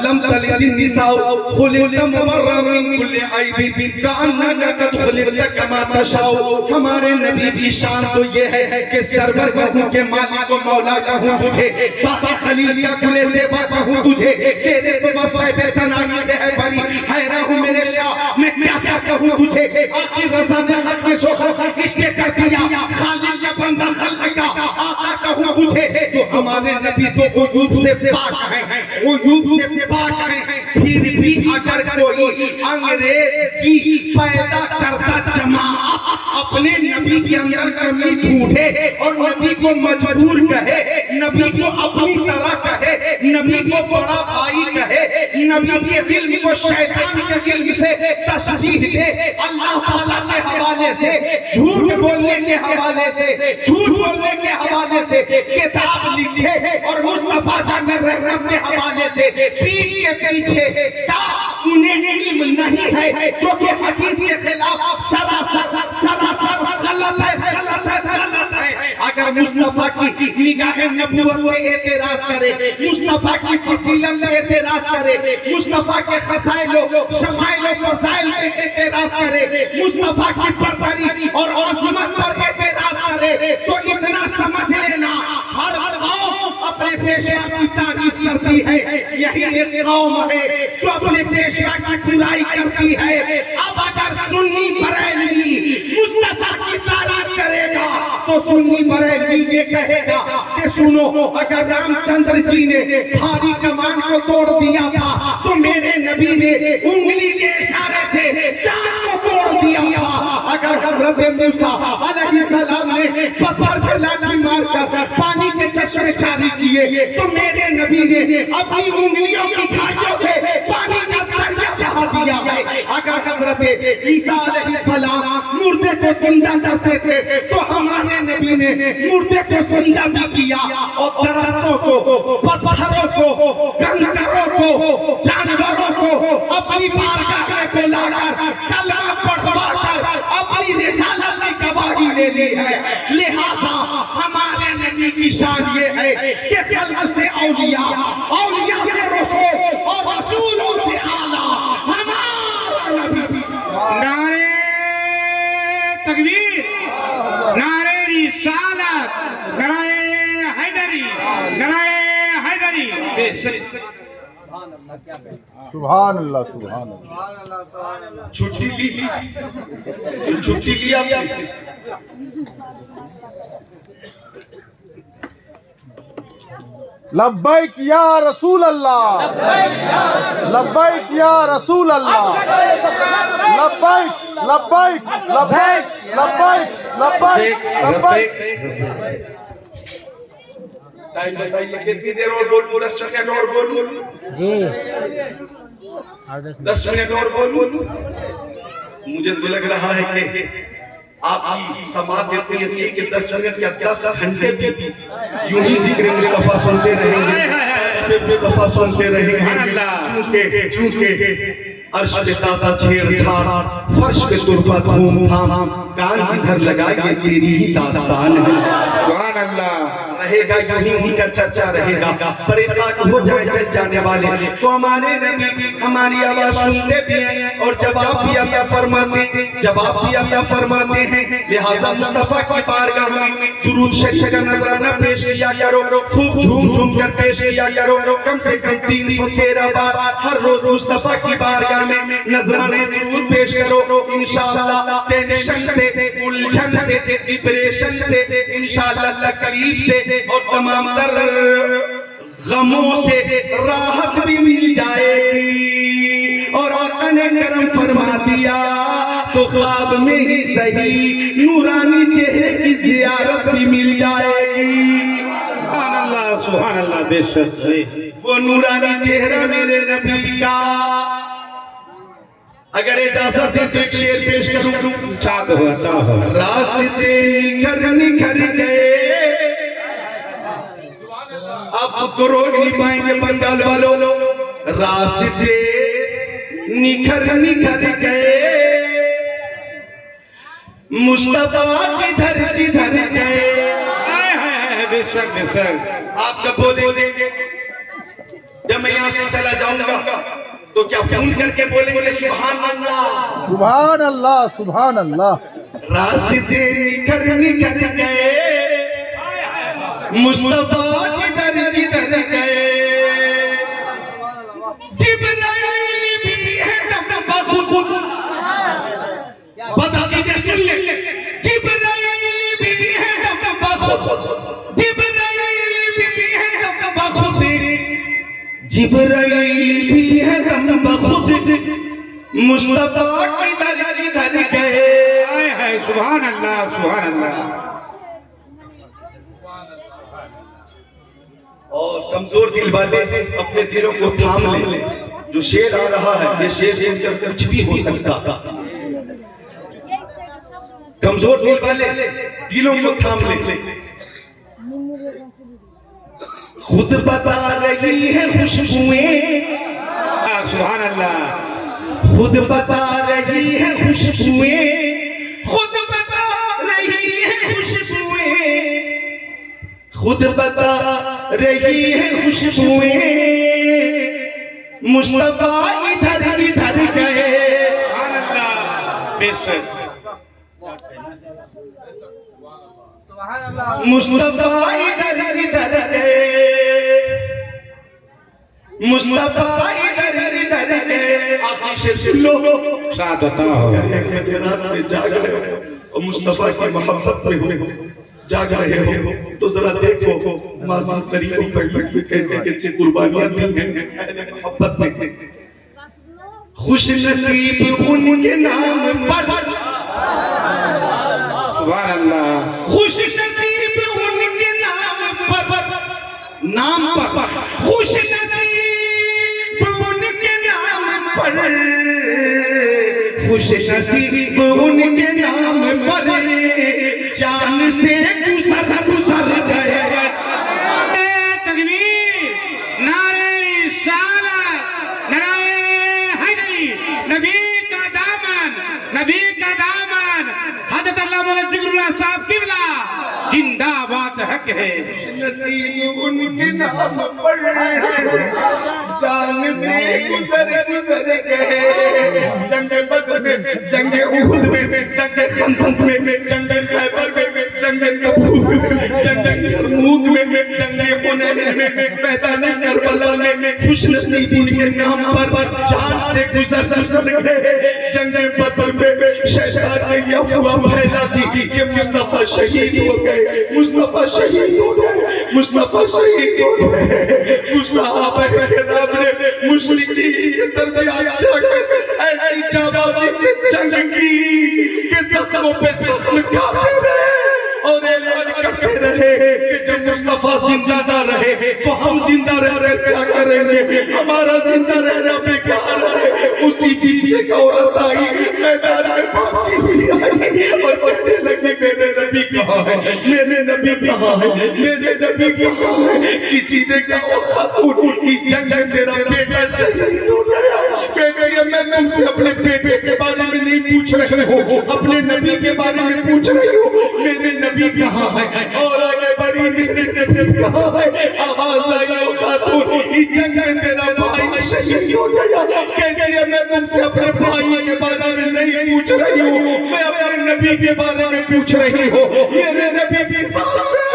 لَمْ تَلِدِ النِّسَاءُ خُلِقْتَ مُبَرَّأً مِنْ كُلِّ عَيْبٍ كَأَنَّكَ قَدْ خُلِقْتَ كَمَا تَشَاءُ. ہمارے نبی کی شان تو یہ ہے کہ سرور کہوں کہ مالک و مولا کہوں تجھے, باقی خلیل کا کلے زیبا کہوں تجھے. تیرے تو وصف تنائی سے ہے بری, حیران ہوں میرے شاہ میں کیا کیا کہوں تجھے. آخر رضا نے حق میں سوخ اس نے کر دیا, خالق کا بندہ خلق کا آقا کہوں تجھے. تو ہمارے نبی تو عیوب سے پاک ہیں, عیوب سے پاک ہیں. پھر بھی اگر کوئی انگریز کی پیدا کرتا جماعت اپنے نبی کے اندر کمی ڈھونڈے اور نبی کو مجبور کہے, نبی کو اپنی طرح کہے, نبی کو بڑا بھائی کہے, نبی کے علم کو شیطان کے علم سے تشبیہ دے, اللہ تعالیٰ کے حوالے سے, جھوٹ بولنے کے حوالے سے, جھوٹ بولنے کے حوالے سے کتاب لکھے اور مصطفیٰ جان رحمت کے حوالے سے پیٹ کے پیچھے انہیں علم نہیں ہے جو کہ حدیث کے خلاف سراسر غلط ہے. اگر مصطفیٰ کی نگاہ نبوت پہ اعتراض کرے, مصطفیٰ کی فضیلت پہ اعتراض کرے, مصطفیٰ کے خصائل و شمائل و فضائل پہ اعتراض کرے, مصطفیٰ کی برتری اور عظمت پر اعتراض کرے, تو اتنا سمجھ لینا ہر قوم اپنے پیشوا کی تعریف کرتی ہے. یہی ایک قوم ہے جو اپنے پیشوا کی برائی کرتی ہے. اب اگر سنی بریلوی مصطفیٰ کی تعریف کرے گا تو سنی بریلوی یہ کہے گا کہ سنو, اگر رام چندر جی نے بھاری کمان کو توڑ دیا تھا تو میرے نبی نے انگلی کے اشارے سے چاند کو توڑ دیا تھا. اگر حضرت موسیٰ علیہ السلام نے پتھر پہ لاٹھی مار کر پانی کے چشمے جاری کیے تو میرے نبی نے اپنی انگلیوں کی کھائیوں سے پانی کا دریا بہا دیا ہے. اگر حضرت عیسیٰ علیہ السلام مردے کو زندہ کرتے تھے تو ہمارے نبی نے مردے کو زندہ بھی کیا, اور درختوں کو, پتھروں کو, کنکروں کو, جانوروں کو اپنی بارگاہ میں بلا کر کلمہ پڑھوا کر اپنی رسالت کی گواہی لے لی ہے. لہذا ہمارے نبی کی شان یہ ہے کہ خلق سے اولیاء, اولیاء سے رسول اور رسولوں سے اعلیٰ ہمارا نبی. نعرہ تکبیر, نعرہ رسالت, نعرہ حیدری, نعرہ حیدری. بے شک سبحان اللہ سبحان اللہ. چھٹی لی, چھٹی لیا لبیک یا رسول اللہ لبیک یا رسول اللہ لبیک لبیک لبیک لبیک لبیک لبیک ٹائم بتائیے کتنی دیر اور بولوں 10 سیکنڈ اور بولوں جی 10 منٹ اور بولوں مجھے تو لگ رہا ہے کہ آپ کی سماعت اتنی اچھی کہ 10 منٹ یا 10 گھنٹے بھی یوں ہی ذکر مصطفیٰ سنتے رہیں گے مصطفیٰ سنتے رہیں گے چونکہ عرش پہ تازہ چھیڑ چھاڑ فرش پہ طرفہ دھوم دھام کان ادھر لگا یہ تیری ہی داستان ہے سبحان اللہ رہے گا یہیں کا چرچا رہے گا بڑے خاک ہو جائے چل جانے والے تو ہمارے نبی ہماری آواز سنتے بھی ہیں اور جواب بھی عطا فرماتے ہیں لہذا مصطفیٰ کی بارگاہ میں درود شریف کا نذرانہ پیش کیا کرو خوب جھوم جھوم کر پیش کیا کرو کم سے کم 313 بار ہر روز مصطفیٰ کی بارگاہ میں نذرانہ درود پیش کرو انشاءاللہ ٹینشن سے الجھن سے ڈپریشن سے انشاءاللہ تکلیف سے اور تمام تر غموں سے راحت بھی مل جائے گی اور آقا نے کرم فرما دیا تو خواب میں ہی صحیح نورانی چہرے کی زیارت بھی مل جائے گی سبحان اللہ بے شک وہ نورانی چہرہ میرے نبی کا اگر اجازت دے تو ایک شعر پیش کروں شاد ہوتا ہو راستے نکھر گئے آپ خود کو روک نہیں پائیں گے بنگال والوں راستے نکھر گئے مصطفیٰ جدھر گئے بے شک بے شک آپ کب بولیں گے جب میں یہاں سے چلا جاؤں گا تو کیا فون کر کے بولیں گے سبحان اللہ سبحان اللہ سبحان اللہ راستے نکھر گئے مصطفیٰ جدھر گئے جبرائیل بھی ہے بخود بتا دیجئے سن لے جبرائیل بھی ہے بخود جبرائیل بھی ہے بخود جبرائیل بھی ہے بخود مصطفیٰ کدھر گئے سبحان اللہ سبحان اللہ اور کمزور دل والے اپنے دلوں کو تھام لیں جو شعر آ رہا ہے یہ شعر سن کر کچھ بھی ہو سکتا کمزور دل والے دلوں کو تھام لیں خود بتا رہی ہے خوشبوئیں سبحان اللہ خود بتا رہی ہے خوشبوئیں خود بتا رہی ہے خوشبوئیں خود بتا رہی ہے خوشبوئیں مصطفیٰ ادھر گئے سبحان اللہ بے شک مصطفیٰ ادھر گئے مصطفیٰ ادھر گئے آخری شعر سن لو شاد ہوتا ہو رات میں جاگ رہے ہو اور مصطفیٰ کی محبت میں ہو جاگ رہے ہو تو ذرا دیکھو ماضی قریب پہلے کیسے کیسے قربانیاں دی ہیں محبت میں خوش نصیب ان کے نام پر سبحان اللہ خوش نصیب ان کے نام پر خوش نصیب ان کے نام پر خوش نصیب ان کے نام پر جان سے گزر گئے تکبیر نعرہ رسالت نعرہ حیدری نبی کا دامن حضرت علامہ مولانا ذکر اللہ صاحب قبلہ زندہ باد حق ہے نصیب ان کے نام پر جان سے گزر گئے جنگ بدر میں جنگ احد میں جنگ خندق میں جنگ خیبر میں جنگ تبوک میں جنگ یرموک میں جنگ حنین میں میدان کربلا میں خوش نصیب ان کے نام پر جان سے گزر گئے جنگ بدر میں شیطان نے یہ افواہ پھیلا دی کہ مصطفیٰ شہید ہو گئے، مصطفیٰ شہید ہو گئے، مصطفیٰ شہید ہو گئے۔ صحابہ کرام نے مشرکین کے درمیان جا کر ایسی جانبازی سے جنگ کی کہ زخموں پہ زخم کھاتے رہے اور اعلان کرتے رہے کہ جب مصطفیٰ زندہ نہ رہے تو ہم زندہ رہ رہے کیا کریں گے، ہمارا زندہ رہنا بیکار ہے۔ اسی پیچھے کا عورت آئی، میدان میں بھاگتی ہوئی آئی اور کہنے لگی میرے نبی کہاں ہے، میرے نبی کہاں ہے، میرے نبی کہاں ہے۔ کسی نے کہا خاتون اس جنگ میں تیرا بیٹا شہید ہو گیا۔ کہنے میں تم سے اپنے بیٹے کے بارے میں نہیں پوچھ رہے ہو، اپنے نبی کے بارے میں پوچھ رہی ہو، میرے نبی کہاں ہے؟ اور آگے بڑی میرے نبی کہاں ہے؟ آواز آئی او خاتون اس جنگ میں تیرا بھائی شہید ہو گیا۔ کہنے میں تم سے اپنے بھائی کے بارے میں نہیں پوچھ رہی ہوں، میں اپنے نبی کے بارے میں پوچھ رہی ہوں، میرے نبی کی ساتھ ہے۔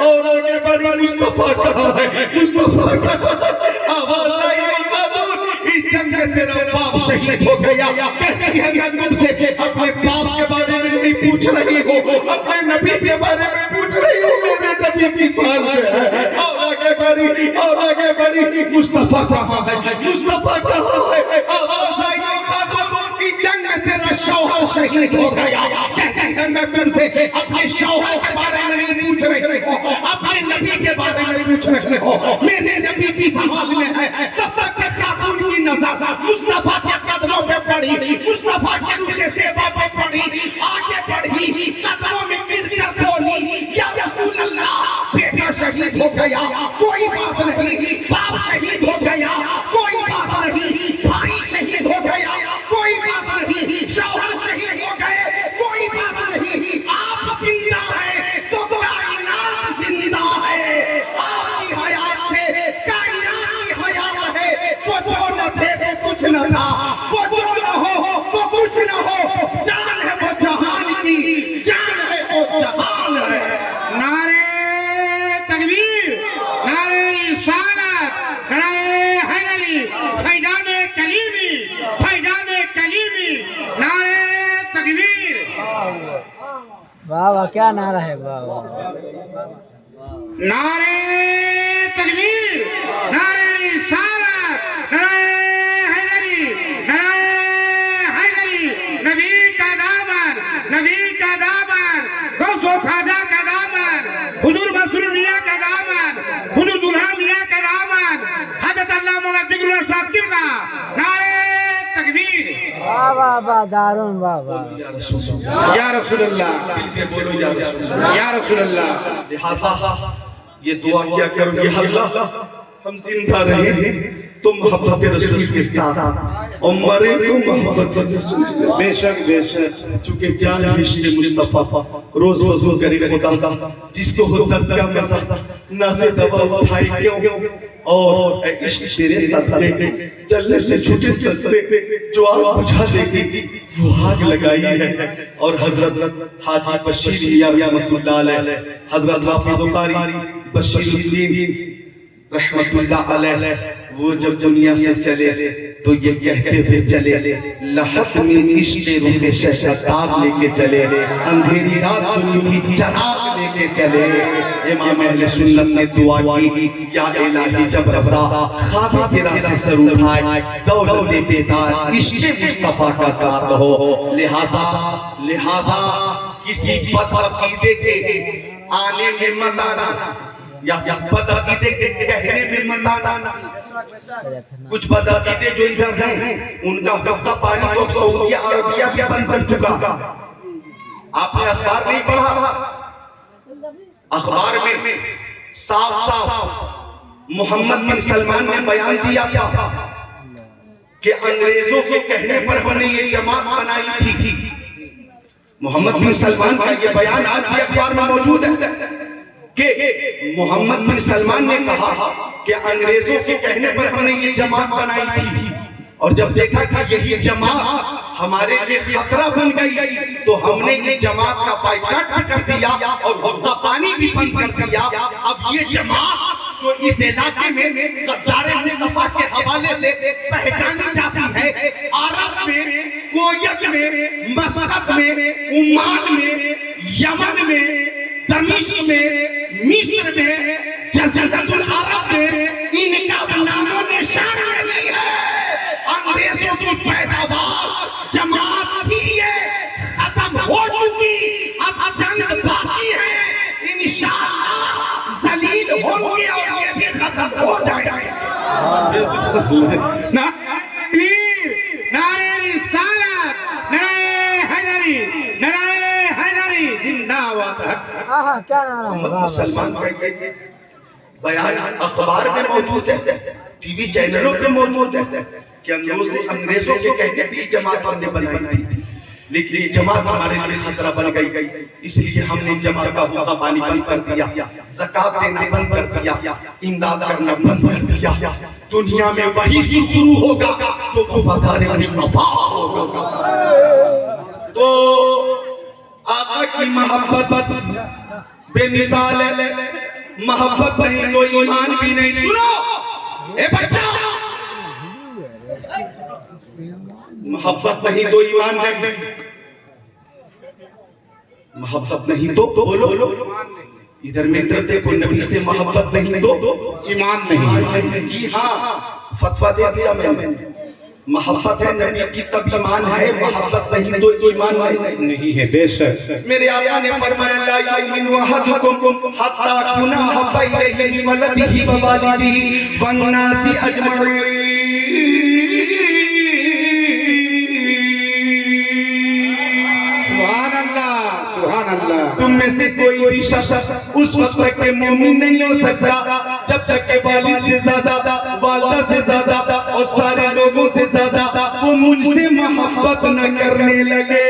اور آگے بڑی مصطفیٰ کہاں ہے، مصطفیٰ کہاں ہے؟ آواز آئی او خاتون اس جنگ میں تیرا باپ شہید ہو گیا۔ کہتی ہے میں تم سے اپنے باپ کے بارے میں نہیں پوچھ رہی ہوں، اپنے نبی کے بارے میں پوچھ رہی ہوں، میرے نبی کی سال ہے۔ اور آگے بڑی، اور آگے بڑی، مصطفیٰ کہاں ہے، مصطفیٰ کہاں ہے؟ آواز آئی او خاتون کی جنگ میں تیرا شوہر شہید ہو گیا۔ کہتی ہے میں تم سے اپنے شوہر کے بارے میں نہیں پوچھ رہی ہوں، اپنے نبی کے بارے میں پوچھ رہے ہو، میرے نبی کی سال میں ہے۔ تب تک کہ خاتون کی نظر مصطفیٰ کے قدموں پہ پڑی، مصطفیٰ کے روح زیبا پہ پڑی، آگے بڑھی، قدموں میں گر کر بولی یا رسول اللہ بیٹا شہید ہو گیا، کوئی بات نہیں، باپ شہید ہو گیا، کوئی بات نہیں، بھائی شہید ہو گیا، کوئی بات نہیں، شوہر شہید ہو گئے، کوئی بات نہیں، آپ زندہ ہیں تو کائنات زندہ ہے، آپ کی حیات سے کائنات کی حیات ہے۔ وہ جو نہ تھے وہ کچھ نہ تھا، وہ جو نہ ہو وہ کچھ نہ ہو، جان ہے وہ جہان کی، جان ہے وہ جہان ہے۔ نعرے تکبیر، نعرے رسالت، نعرے حیدری، فیضان کلیمی، فیضان کلیمی، نعرے تکبیر۔ واہ واہ کیا نعرہ ہے، واہ واہ۔ نعرے تکبیر، نعرے رسالت، نعرے حیدری، نعرے حیدری، نبی کا دامن، نبی کا دامن، غوث و خواجہ کا دامن، حضور مسرور میاں کا دامن، حضور دلہا میاں کا دامن، حضرت علامہ مولانا ذکر اللہ صاحب قبلہ، نعرے تکبیر۔ واہ واہ واہ دارون، واہ واہ۔ یا رسول اللہ، دل سے بولو یا رسول اللہ۔ یا رسول اللہ۔ لہذا یہ دعا کیا کرو کہ اللہ ہم زندہ رہے تو محبت رسول کے ساتھ اور مرے تو محبت رسول کے ساتھ۔ بے شک بے شک، چونکہ جان عشق مصطفیٰ روز وضو کرے خدا، جس کو ہو درد کا مزہ نہ سے دوا اٹھائی کیوں، اور اے عشق تیرے سستے چلنے سے چھوٹے سستے جو آگ بجھا دے گی وہ آگ لگائی ہے۔ اور حضرت حاجی بشیر میاں رحمت اللہ علیہ، حضرت حافظ قاری بشیر الدین رحمت اللہ علیہ، وہ جب دنیا سے چلے تو یہ کہتے ہوئے چلے لحد میں عشق روح شہدار لے کے چلے، اندھیری رات سنی تھی چراغ لے کے چلے۔ امام اہل سنت نے دعا کی یا الہی جب رضا خواب گرا سے سر اٹھائے، دولت بیدار عشق مصطفیٰ کا ساتھ ہو۔ لہذا کسی بد عقیدے کے آنے میں مت آنا، یا بد عقیدے کے کہنے میں مت آنا۔ کچھ بد عقیدے جو ادھر ہیں ان کا گفتہ پانی تو سعودی عربیہ بھی بند کر چکا۔ آپ نے اخبار نہیں پڑھا؟ اخبار میں صاف صاف محمد بن سلمان نے بیان دیا تھا کہ انگریزوں کے کہنے پر ہم نے یہ جماعت بنائی تھی۔ محمد بن سلمان کا یہ بیان آج بھی اخبار میں موجود ہے کہ محمد بن سلمان نے کہا کہ انگریزوں کے کہنے پر ہم نے یہ جماعت بنائی تھی، اور جب دیکھا کہ یہی جماعت ہمارے لیے خطرہ بن گئی تو ہم نے یہ جماعت کا بائیکاٹ بھی کر دیا اور حقہ پانی بھی بند کر دیا۔ اب یہ جماعت جو اس علاقے میں غدار مصطفیٰ کے حوالے سے پہچانی جاتی ہے، عرب میں کویت میں، مسقط میں، عمان میں، یمن میں، دمشق میں، مصر میں، جزیرۃ العرب میں ان کا نام و نشان نہیں ہے۔ انگریزوں کی پیداوار جماعت بھی ہے، ختم ہو چکی، اب جنگ باقی ہے، انشاءاللہ ذلیل ہوں گے اور یہ بھی ختم ہو جائے گا۔ نعرہ رسالت، نعرہ حیدری، نعرہ حیدری، زندہ باد۔ آہا کیا نعرہ ہے بابا۔ مسلمان کا یہ بیان اخبار میں موجود ہے، ٹی وی چینلوں پہ موجود ہے کہ انگریزوں کے کہنے پہ جماعت ہم نے بنائی تھی، لیکن یہ جماعت ہمارے لیے خطرہ بن گئی، اس لیے ہم نے جماعت کا حقوق پانی بند کر دیا، زکوٰۃ دینا بند کر دیا، امداد کرنا بند کر دیا۔ دنیا میں وہی شروع ہوگا جو وفادار مصطفیٰ ہوگا۔ تو آقا کی محبت بے مثال ہے، محبت نہیں تو ایمان بھی نہیں۔ سنو اے بچہ، محبت نہیں تو ایمان نہیں، محبت نہیں تو بولو، ادھر میں ادھر دیکھو، نبی سے محبت نہیں تو ایمان نہیں۔ جی ہاں، فتویٰ دے دیا میں نے، محبت ہے نبی کی تب ایمان ہے، محبت نہیں تو ایمان نہیں ہے۔ بے شک میرے آقا نے فرمایا لا یؤمن احدکم حتی اکون احب الیہ من ولدہ ووالدہ والناس اجمعین۔ سبحان اللہ، سبحان اللہ۔ تم میں سے کوئی بھی شخص اس وقت تک کہ مومن نہیں ہو سکتا جب تک کہ والد سے زیادہ، والدہ سے زیادہ اور سارے لوگوں سے زیادہ وہ مجھ سے محبت نہ کرنے لگے۔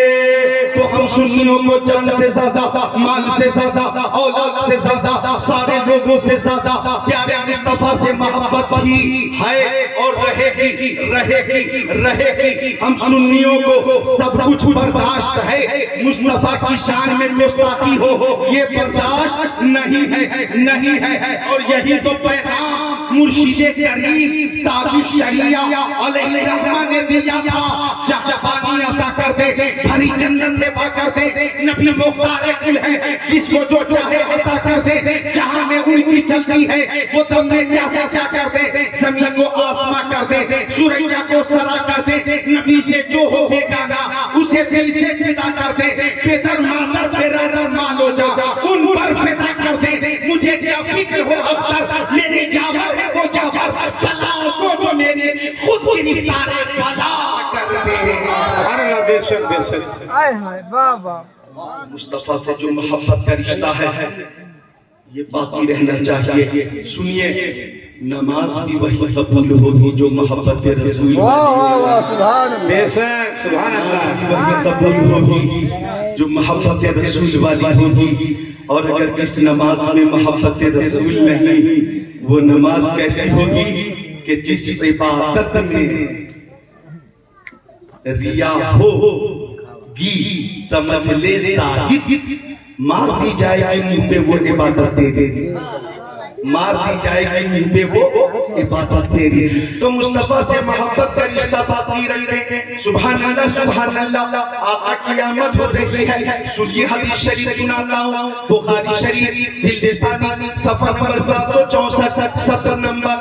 تو ہم سنیوں کو جان سے زیادہ، مال سے زیادہ، اولاد سے زیادہ، سارے لوگوں سے زیادہ پیارے مصطفیٰ سے محبت بھی ہے اور رہے گی، رہے گی، رہے گی۔ ہم سنیوں کو سب کچھ برداشت ہے، مصطفیٰ کی شان میں گستاخی ہو یہ برداشت نہیں ہے، نہیں ہے۔ اور یہی تو پیغام مرشد کریم تاج الشریعہ علیہ الرحمہ نے دیا تھا، جہاں پانی عطا کر دے، بھری جنت میں پا کر دے، نبی مختار کل ہے، جس کو جو چاہے عطا کر دے، جہاں میں ان کی چلتی ہے وہ تم میں کیسا کیا کر دے، زمین کو آسماں کر دے، سوریا کو سرا کر دے، نبی سے جو ہو بیگانہ اسے دل سے جدا کر دے، پیدر مادر برادر مالو جا ان پر فدا کر دے، مجھے کیا فکر ہو افطر میرے جاور ہے وہ جاور، بلاؤں کو جو میرے خود گرفتار بلا کر دے۔ سبحان اللہ، بے شک، بے شک۔ آئے ہائے بابا۔ مصطفیٰ سے جو محبت کا رشتہ ہے یہ باقی رہنا چاہیے۔ سنیے، نماز بھی وہی قبول ہوگی جو محبت رسول، واہ واہ واہ، سبحان اللہ، بے شک، سبحان اللہ۔ وہی قبول ہوگی جو محبت رسول والی ہوگی۔ اور اگر جس نماز میں محبت رسول نہیں وہ نماز کیسی ہوگی کہ جس عبادت میں ریا ہوگی سمجھ لے زاہد، مار دی جائے گی منہ پہ وہ عبادت تیری، مار دی جائے گی منہ پہ وہ عبادت تیری۔ تو مصطفیٰ سے محبت کا رشتہ باقی رکھیں۔ سبحان اللہ، سبحان اللہ۔ آقا کی آمد ہو رہی ہے، سنیے حدیث شریف سناتا ہوں، بخاری شریف جلد ثانی صفحہ نمبر 764، سطر نمبر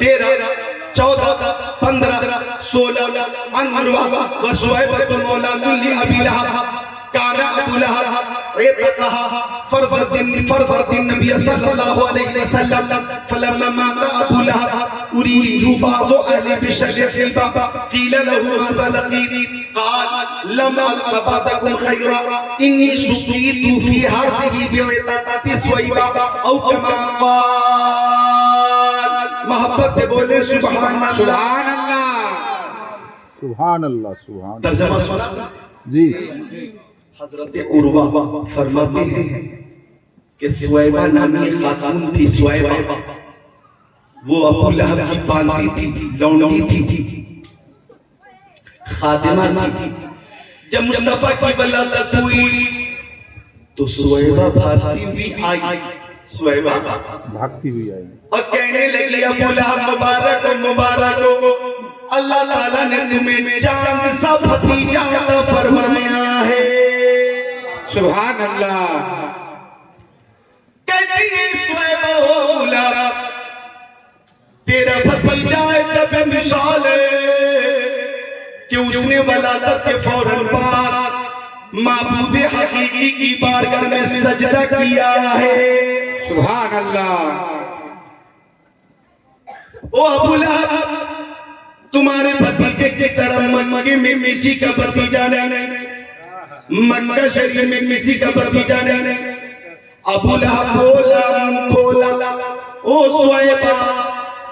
13، 14، 15، 16۔ عن عروہ و سعیبۃ مولات لأبی لہب کان ابو لہب اعتقها فرزت النبی صلی اللہ علیہ وسلم فلما مات ابو لہب أريه بعض أهل بشر خيبة قيل له ماذا لقيت قال لم ألق بعدكم خيرا إني سقيت في هذه بعتاقة ثويبة أو كما قال۔ محبت سے بولے سبحان اللہ، سبحان اللہ۔ سبحان اللہ، سبحان اللہ۔ ترجمہ سنا جی، حضرت عروہ فرماتے ہیں کہ ثویبہ نامی خاتون تھی، ثویبہ وہ ابو لہب کی باندھی تھی، لونڈی تھی، خادمہ تھی۔ جب مصطفیٰ کی ولادت ہوئی تو ثویبہ بھاگتی ہوئی آئی، ثویبہ بھاگتی ہوئی آئی، اور کہنے لگی ابو لہب مبارک ہو، مبارک ہو، اللہ تعالیٰ نے تمہیں چاند سا بھتیجا عطا فرمایا ہے. سبحان اللہ. کہتی ہے سویبہ او مولا تیرا بھتیجا ایسا بے مثال ہے کہ اس نے ولادت کے فوراً بعد معبود حقیقی کی بارگاہ میں سجدہ کیا ہے. سبحان اللہ. او ابو لہب تمہارے بھتیجے کی طرح مکے میں کسی کا بھتیجا نہیں, مکہ شریف میں کسی کا بھتیجا نہیں. ابو لہب بولا منہ کھولا او سویبہ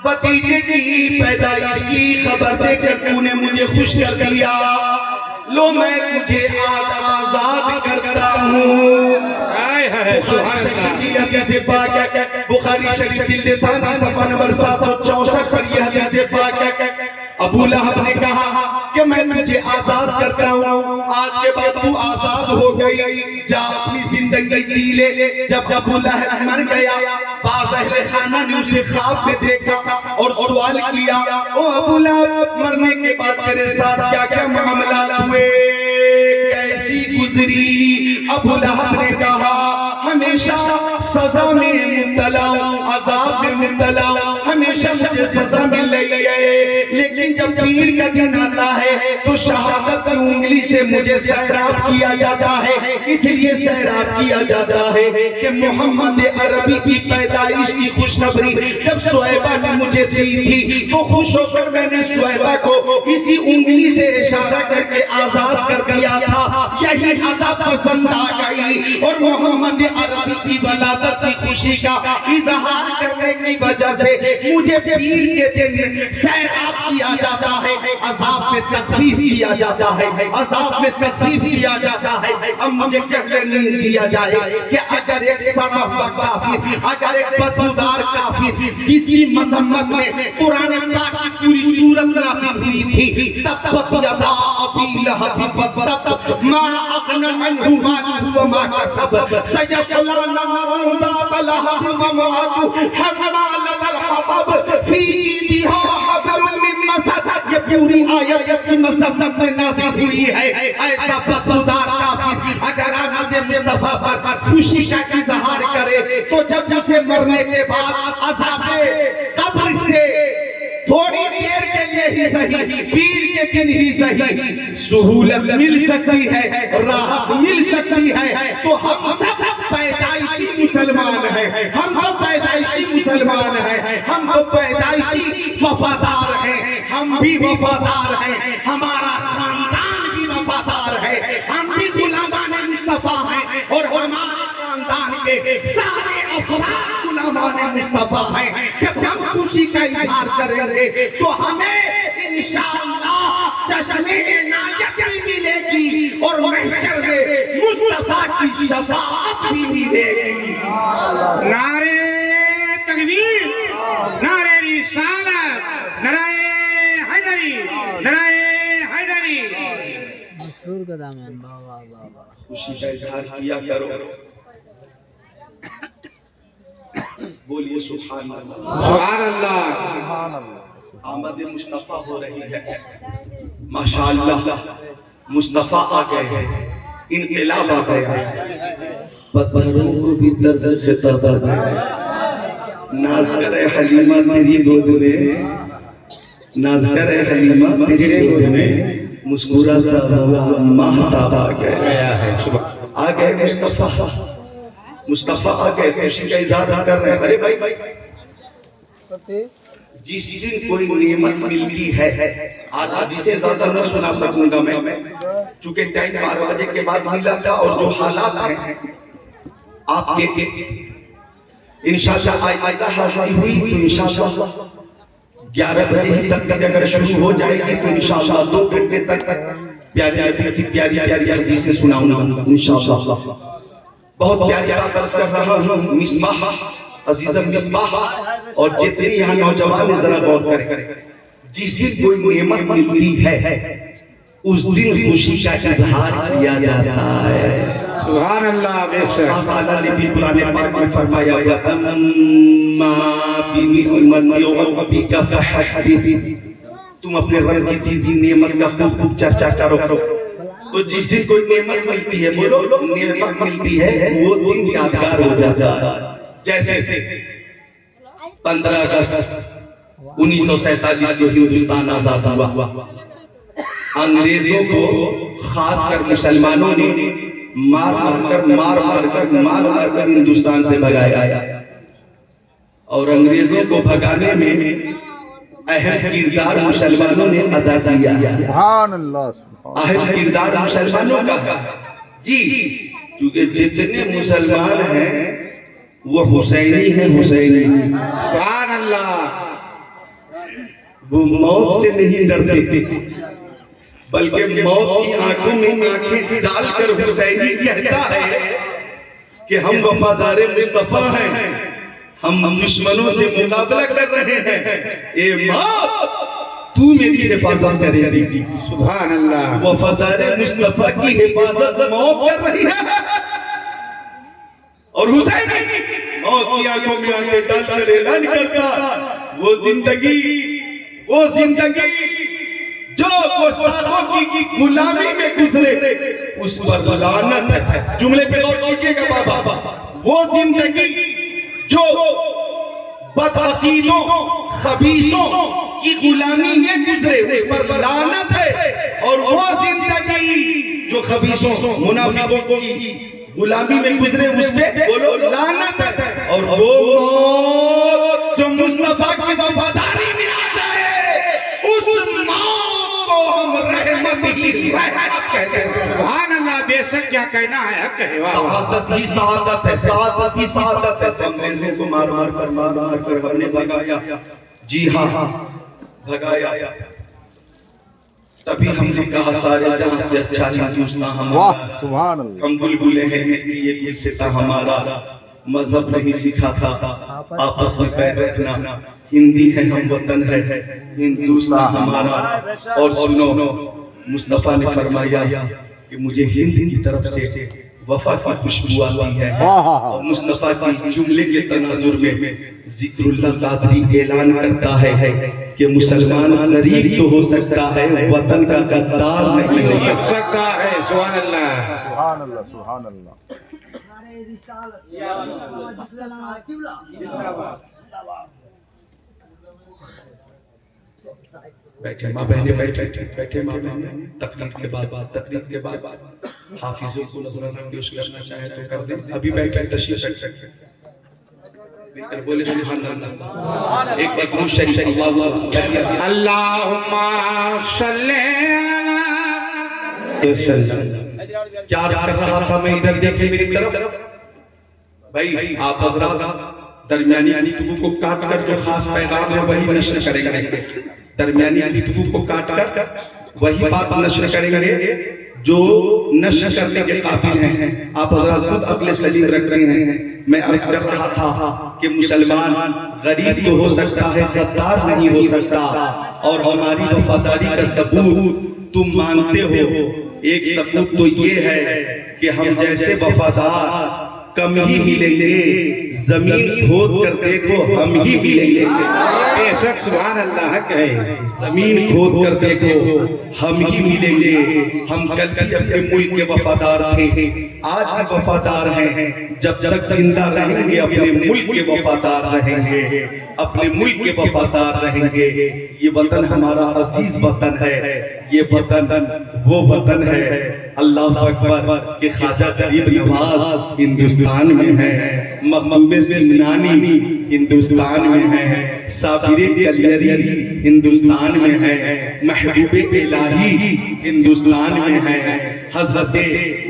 بھتیجے کی پیدائش کی خبر دے کر تو نے مجھے خوش کر دیا, لو میں تجھے آج آزاد کرتا ہوں. بخاری شریف جلد ثانی صفحہ نمبر 764 پر یہ حدیث پاک ہے. ابو لہب نے کہا کہ میں تجھے آزاد کرتا ہوں, آج کے بعد تو آزاد ہو گئی, جا اپنی زندگی جی لے. جب ابو لہب مر گیا بعض اہل خانہ نے اسے خواب میں دیکھا اور سوال کیا او ابو لہب مرنے کے بعد تیرے ساتھ کیا کیا معاملات ہوئے, کیسی گزری؟ ابو لہب نے کہا ہمیشہ سزا میں مبتلا ہوں, عذاب میں مبتلا ہوں, ہمیشہ مجھے سزا مل رہی ہے, لیکن جب پیر کا دن آتا ہے تو شہادت کی انگلی سے مجھے سیراب کیا جاتا ہے. اس لیے سیراب کیا جاتا ہے کہ محمد عربی کی پیدائش کی خوشخبری جب سویبہ نے مجھے دی تھی تو خوش ہو کر میں نے سویبہ کو اسی انگلی سے اشارہ کر کے آزاد کر دیا تھا. یہی عطا پسند آ گئی اور محمد عربی کی ولادت کی خوشی کا اظہار کرنے کی وجہ سے مجھے پیر کے دن سیراب کیا جاتا ہے, عذاب میں تخفیف کیا جاتا ہے, عذاب میں تخفیف کیا جاتا ہے. اب مجھے کہنے نہیں دیا جائے کہ اگر ایک سڑا ہوا کافر, اگر ایک بدبودار کافر جس کی مذمت میں قرآن پاک کی پوری سورت نازل ہوئی تھی, تبت یدا ابی لہب وتب ما اغنی عنہ مالہ وما کسب سیصلی نارا ذات لہب وامرأتہ حمالۃ الحطب فی جیدہا حبل من مسد. یہ پوری آیت اس کی مذمت میں نازل ہوئی ہے. ایسا بدبودار کافر اگر آمد مصطفیٰ پر خوشی کا اظہار کرے تو جب اسے مرنے کے بعد عذاب قبر سے تھوڑی دیر کے لیے ہی صحیح, پیر کے دن ہی صحیح سہولت مل سکتی ہے, راحت مل سکتی ہے, تو ہم سب پیدائشی مسلمان ہیں, ہم تو پیدائشی مسلمان ہیں, ہم تو پیدائشی وفادار ہیں, ہم بھی وفادار ہیں, ہمارا خاندان بھی وفادار ہے, ہم بھی غلامان مصطفیٰ ہیں اور ہمارے خاندان کے سارے افراد غلامان مصطفیٰ ہیں. جب ہم خوشی کا اظہار کریں گے تو ہمیں انشاءاللہ چشم عنایت بھی ملے گی اور محشر میں مصطفیٰ کی شفاعت بھی ملے گی. نعرہ تکبیر, نعرہ رسالت, نعرہ حیدری, نعرہ حیدری. مسرور کا دامن. واہ واہ واہ واہ. خوشی کا اظہار کیا کرو, بولیے سبحان اللہ. سبحان اللہ. آمد مصطفیٰ ہو رہی ہے, ماشاءاللہ مصطفیٰ آ گئے ہیں, انقلاب آ گیا ہے, پتھروں کو بھی طرز خطاب آ گیا. ناز کرے حلیمہ تیری گود میں, ناز کرے حلیمہ تیری گود میں, مسکراتا ہوا ماہتاب آ گیا ہے. آ گئے مصطفیٰ, مصطفیٰ آ گئے, خوشی کا اظہار کر رہے ہیں. ارے بھائی جس دن کوئی نعمت ملتی ہے, آج حدیثیں زیادہ نہ سنا سکوں گا میں چونکہ ٹائم 12 بجے کے بعد ملا تھا, اور جو حالات ہیں آپ کے انشاءاللہ آئیدہ حاضری ہوئی تو انشاءاللہ 11 بجے تک اگر شروع ہو جائے گی تو انشاءاللہ 2 گھنٹے تک پیاری پیاری حدیثیں سناؤں گا انشاءاللہ. بہت پیاری بات عرض کر رہا ہوں, مصباح عزیزم مصباح اور جتنی یہاں نوجوان ذرا غور کریں, جس دن کوئی نعمت ملتی ہے اس دن خوشی کا اظہار کیا جاتا ہے. سبحان اللہ. بے شک اللہ تعالیٰ نے بھی قرآن پاک میں فرمایا وَأَمَّا بِنِعْمَتِ رَبِّكَ فَحَدِّثْ, تم اپنے رب کی دی ہوئی نعمت کا خوب خوب چرچا کرو. تو جس دن کوئی نعمت ملتی ہے بولو نعمت ملتی ہے وہ دن یادگار ہو جاتا ہے. جیسے 15 اگست 1947 کو ہندوستان آزاد ہوا. انگریزوں کو خاص کر مسلمانوں نے مار کر ہندوستان سے بھگایا. اور انگریزوں کو بھگانے میں اہم کردار مسلمانوں نے ادا کیا. سبحان اللہ اہم کردار مسلمانوں کا جی، کیونکہ جتنے مسلمان ہیں وہ حسینی ہیں. حسینی سبحان اللہ. وہ موت سے نہیں ڈرتے بلکہ موت کی آنکھوں میں آنکھیں ڈال کر حسینی کہتا ہے کہ ہم وفادار مصطفیٰ ہیں، ہم دشمنوں سے مقابلہ کر رہے ہیں. اے موت تو میری حفاظت کرے گی. سبحان اللہ. وفادار مصطفیٰ کی حفاظت موت کر رہی ہے. اور حسین موت کی آنکھوں میں آنکھیں ڈال کر اعلان کرتا وہ زندگی جو گستاخوں کی غلامی میں گزرے اس پر لعنت ہے. جملے پہ غور کیجئے گا بابا. وہ زندگی جو بدعقیدوں خبیثوں کی غلامی میں گزرے اس پر لعنت ہے. اور وہ زندگی جو خبیثوں منافقوں کی غلامی میں گزرے اس پہ بولو لعنت ہے. اور وہ موت جو مصطفیٰ کی وفاداری میں آ جائے اس موت کو ہم رحمت ہی رحمت کہتے ہیں. سبحان اللہ. بے شک کیا کہنا ہے حق ہے. شہادت ہی شہادت ہے. شہادت ہی شہادت ہے. تو انگریزوں کو مار کر ہم نے بھگایا. جی ہاں بھگایا. تبھی ہم نے کہا سارے جہاں سے اچھا ہندوستان ہمارا. واہ سبحان اللہ. ہم بلبلے ہیں اس لیے گلستاں ہمارا. مذہب نہیں سکھا تھا آپس میں پیر رکھنا. ہندی ہے ہم وطن ہے ہندوستان ہمارا. اور سنو مصطفیٰ نے فرمایا کہ مجھے ہند کی طرف سے وفا کی خوشبو آتی ہے. اور مصطفیٰ کی جملے کے تناظر میں ذکر اللہ قادری اعلان کرتا ہے کہ مسلمان غریب تو ہو سکتا ہے وطن کا غدار نہیں ہو سکتا ہے. سبحان اللہ. سبحان اللہ سبحان اللہ. بیٹھے ماں بہنیں بیٹھے ماں بہنیں. تقریر کے بعد حافظوں کو نظر انداز کرنا چاہے تو کر دیں. ابھی بیٹھے تشریف رکھیں. بولے سبحان اللہ. ایک بار شریف اللہم صلی علی. کیا عرض کر رہا تھا میں؟ ادھر دیکھیں میری طرف. بھائی آپ حضرات درمیانی گفتگو کو کاٹ کر جو خاص پیغام ہے وہی نشر کریں گے. درمیانی گفتگو کو کاٹ کر وہی بات نشر کریں گے جو نشر کرنے کے قابل ہیں. آپ حضرات خود عقل سلیم رکھتے ہیں. میں عرض کر رہا تھا کہ مسلمان غریب تو ہو سکتا ہے غدار نہیں ہو سکتا. اور ہماری وفاداری کا ثبوت تم مانتے ہو. ایک ثبوت تو یہ ہے کہ ہم جیسے وفادار کم ہی ملیں گے. زمین کھود کر دیکھو ہم ہی ملیں گے. بے شک سبحان اللہ حق ہے. زمین کھود کر دیکھو ہم ہی ملیں گے. ہم کل بھی اپنے ملک کے وفادار تھے آج بھی وفادار ہیں. جب تک زندہ رہیں گے اپنے ملک کے وفادار رہیں گے. اپنے ملک کے وفادار رہیں گے. یہ وطن ہمارا عزیز وطن ہے. یہ وطن وہ وطن ہے اللہ اکبر کہ خواجہ غریب نواز ہندوستان میں ہے. محبوب سمنانی ہندوستان میں ہے. صابر کلیری ہندوستان میں ہے. محبوب الہی ہندوستان میں ہے. حضرت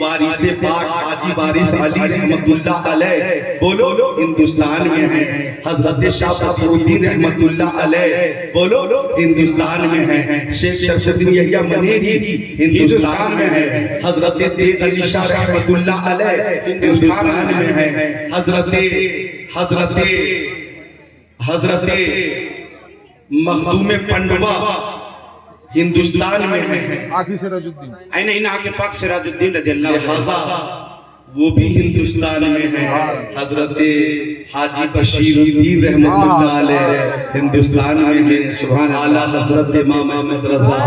وارث پاک حاجی وارث علی رحمت اللہ علیہ بولو ہندوستان میں ہے. حضرت شاہ بدیع الدین رحمت اللہ علیہ بولو ہندوستان میں ہے. شیخ شرف الدین یحییٰ منیری ہندوستان میں ہے. حضرت تیغ علی شاہ رحمت اللہ علیہ ہندوستان میں ہے. حضرت مخدوم پنڈوا ہندوستان میں ہے. آخی سراج الدین این آکے پاک سراج الدین رضی اللہ عنہ. لہذا وہ بھی ہندوستان میں ہے. حضرت حاجی بشیر الدین رحمۃ اللہ علیہ ہندوستان میں ہے. سبحان اعلیٰ حضرت امام احمد رضا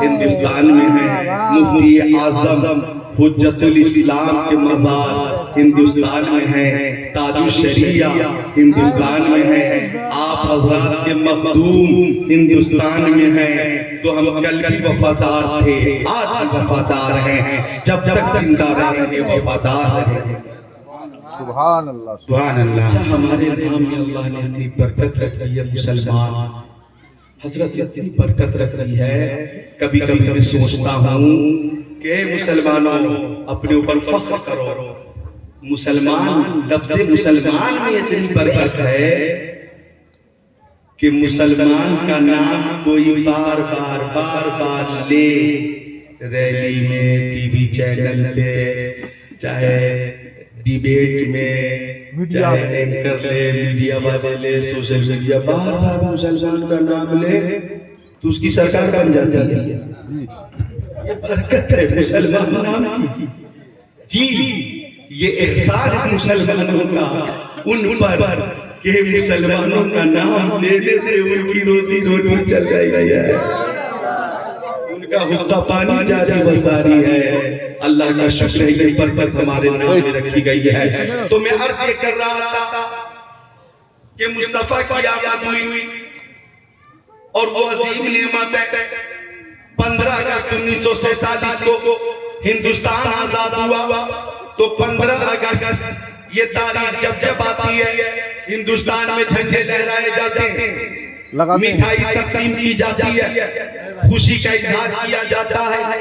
ہندوستان میں ہے. مفتی اعظم حجت الاسلام کے مزار ہندوستان میں ہے. تاج الشریعہ ہندوستان میں ہے. آپ حضرات کے مخدوم ہندوستان میں ہے. تو ہم کل بھی وفادار تھے، آج بھی وفادار ہیں، جب تک زندہ رہیں گے وفادار رہیں گے. سبحان اللہ سبحان اللہ. ہمارے نام میں اللہ نے اتنی برکت رکھی ہے مسلمان. حضرت اتنی برکت رکھی ہے. کبھی کبھی میں سوچتا ہوں کہ مسلمانوں اپنے اوپر فخر کرو. مسلمان، لفظ مسلمان میں اتنی برکت ہے کہ مسلمان کا نام کوئی بار بار لے، ریلی میں، ٹی وی چینل پہ، چاہے ڈیبیٹ میں، چاہے اینکر لے، میڈیا والے لے، سوشل میڈیا، بار مسلمان کا نام لے تو اس کی سرکار بن جاتی ہے. یہ برکت ہے مسلمان نام کی. جی یہ احسان ہے مسلمانوں کا ان پر کہ مسلمانوں کا نام لینے سے ان کی روزی روٹی چل رہی ہے، ان کا حقہ پانی جاری و ساری ہے. اللہ کا شکر ہے یہ برکت ہمارے نام میں رکھی گئی ہے. تو میں عرض یہ کر رہا تھا کہ مصطفیٰ کی آمد ہوئی اور وہ عظیم نعمت ہے. 15 اگست 1947 کو ہندوستان آزاد ہوا. تو 15 اگست یہ تاریخ جب آتی ہے ہندوستان میں جھنڈے لہرائے جاتے ہیں، مٹھائی تقسیم کی جاتی ہے، خوشی کا اظہار کیا جاتا ہے،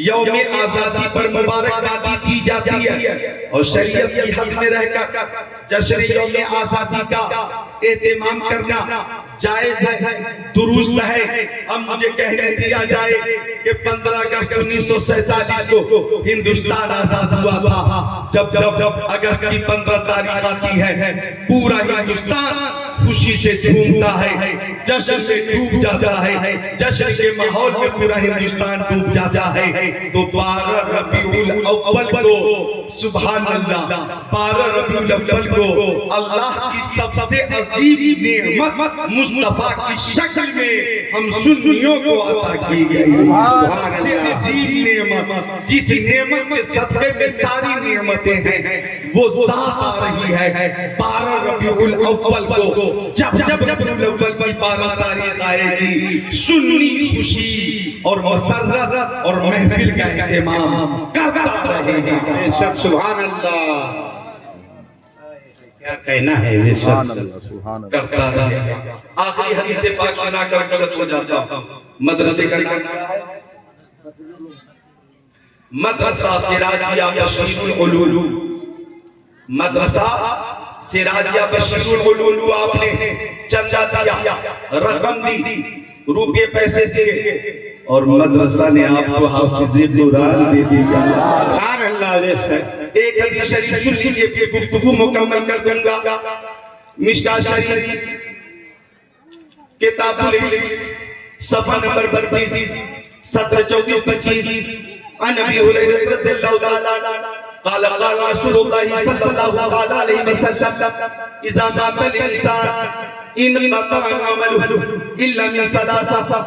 یوم آزادی پر مبارکبادی دی جاتی ہے، اور شریعت کی حد میں رہ کر جشن یوم آزادی کا اہتمام کرنا جائز ہے، درست ہے. اب مجھے کہنے دیا جائے کہ 15 اگست 1947 کو ہندوستان آزاد ہوا تھا. جب اگست کی 15 تاریخ آتی ہے پورا ہندوستان خوشی سے جھومتا ہے، جشن سے ڈوب جاتا ہے، جشن کے ماحول میں پورا ہندوستان ڈوب جاتا ہے. تو 12 ربیع الاول کو، سبحان اللہ، 12 ربیع الاول کو اللہ کی سب سے عظیم نعمت مصطفیٰ کی شکل میں ہم سنیوں کو عطا کی گئی. سب سے عظیم نعمت، جس نعمت کے صدقے میں ساری نعمتیں ہیں، وہ ذات آ رہی ہے 12 ربیع الاول کو. جب ربیع الاول کی 12 تاریخ آئے گی، سنی خوشی اور مسرت اور محفل کا اہتمام کرتا رہے گا. سبحان اللہ. کیا کہنا ہے سبحان اللہ سبحان اللہ. کرتا رہے گا. آخری حدیث پاک سنا کر رخصت ہو جاتا ہوں. مدرسے کا نام مدرسہ سراجیہ بشیر العلوم. مدرسہ سراجیہ بشیر العلوم. آپ نے چندہ دیا، رقم دی، روپے پیسے دیے، اور مدرسہ نے آپ کو حافظ قرآن دے دیا. سبحان اللہ. ایک حدیث شریف سن لیجئے، پھر گفتگو مکمل کر دوں گا. مشکاۃ شریف کتاب صفحہ نمبر 32 17 34 25. عن ابی ہریرہ رضی اللہ تعالی عنہ قال قال رسول اللہ صلی اللہ علیہ وسلم اذا مات الانسان انقطع عمله الا من ثلاثه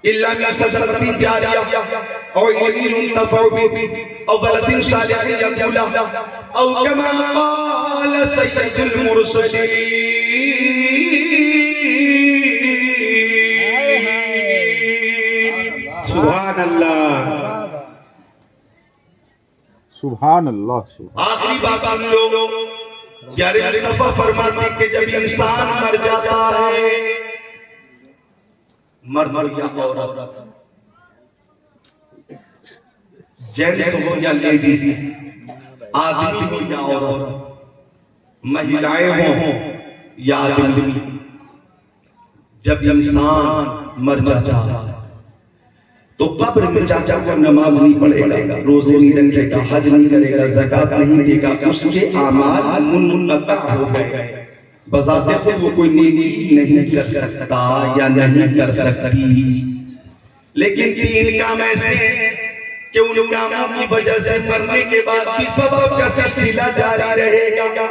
الا من صدقة جاریہ او علم ينتفع به او ولد صالح يدعو له او كما قال سید المرسلین. سبحان اللہ. سبحان اللہ. آخری بات سن لو. پیارے مصطفیٰ فرماتے کہ جب انسان مر جاتا ہے، مرد یا عورت، جینٹس ہو یا لیڈیز، آدمی ہو یا عورت، مہیلائیں ہوں یا آدمی، جب انسان مر جاتا ہے تو قبر میں جا کر نماز نہیں پڑھے گا، روزے نہیں رکھے گا، حج نہیں کرے گا، زکوٰۃ نہیں دے گا. اس کے اعمال منقطع ہو گئے. بذات خود وہ کوئی نیکی نہیں کر سکتا یا نہیں کر سکتی. لیکن 3 کام ایسے ہیں کہ ان کاموں کی وجہ سے مرنے کے بعد بھی ثواب کا سلسلہ جاری رہے گا.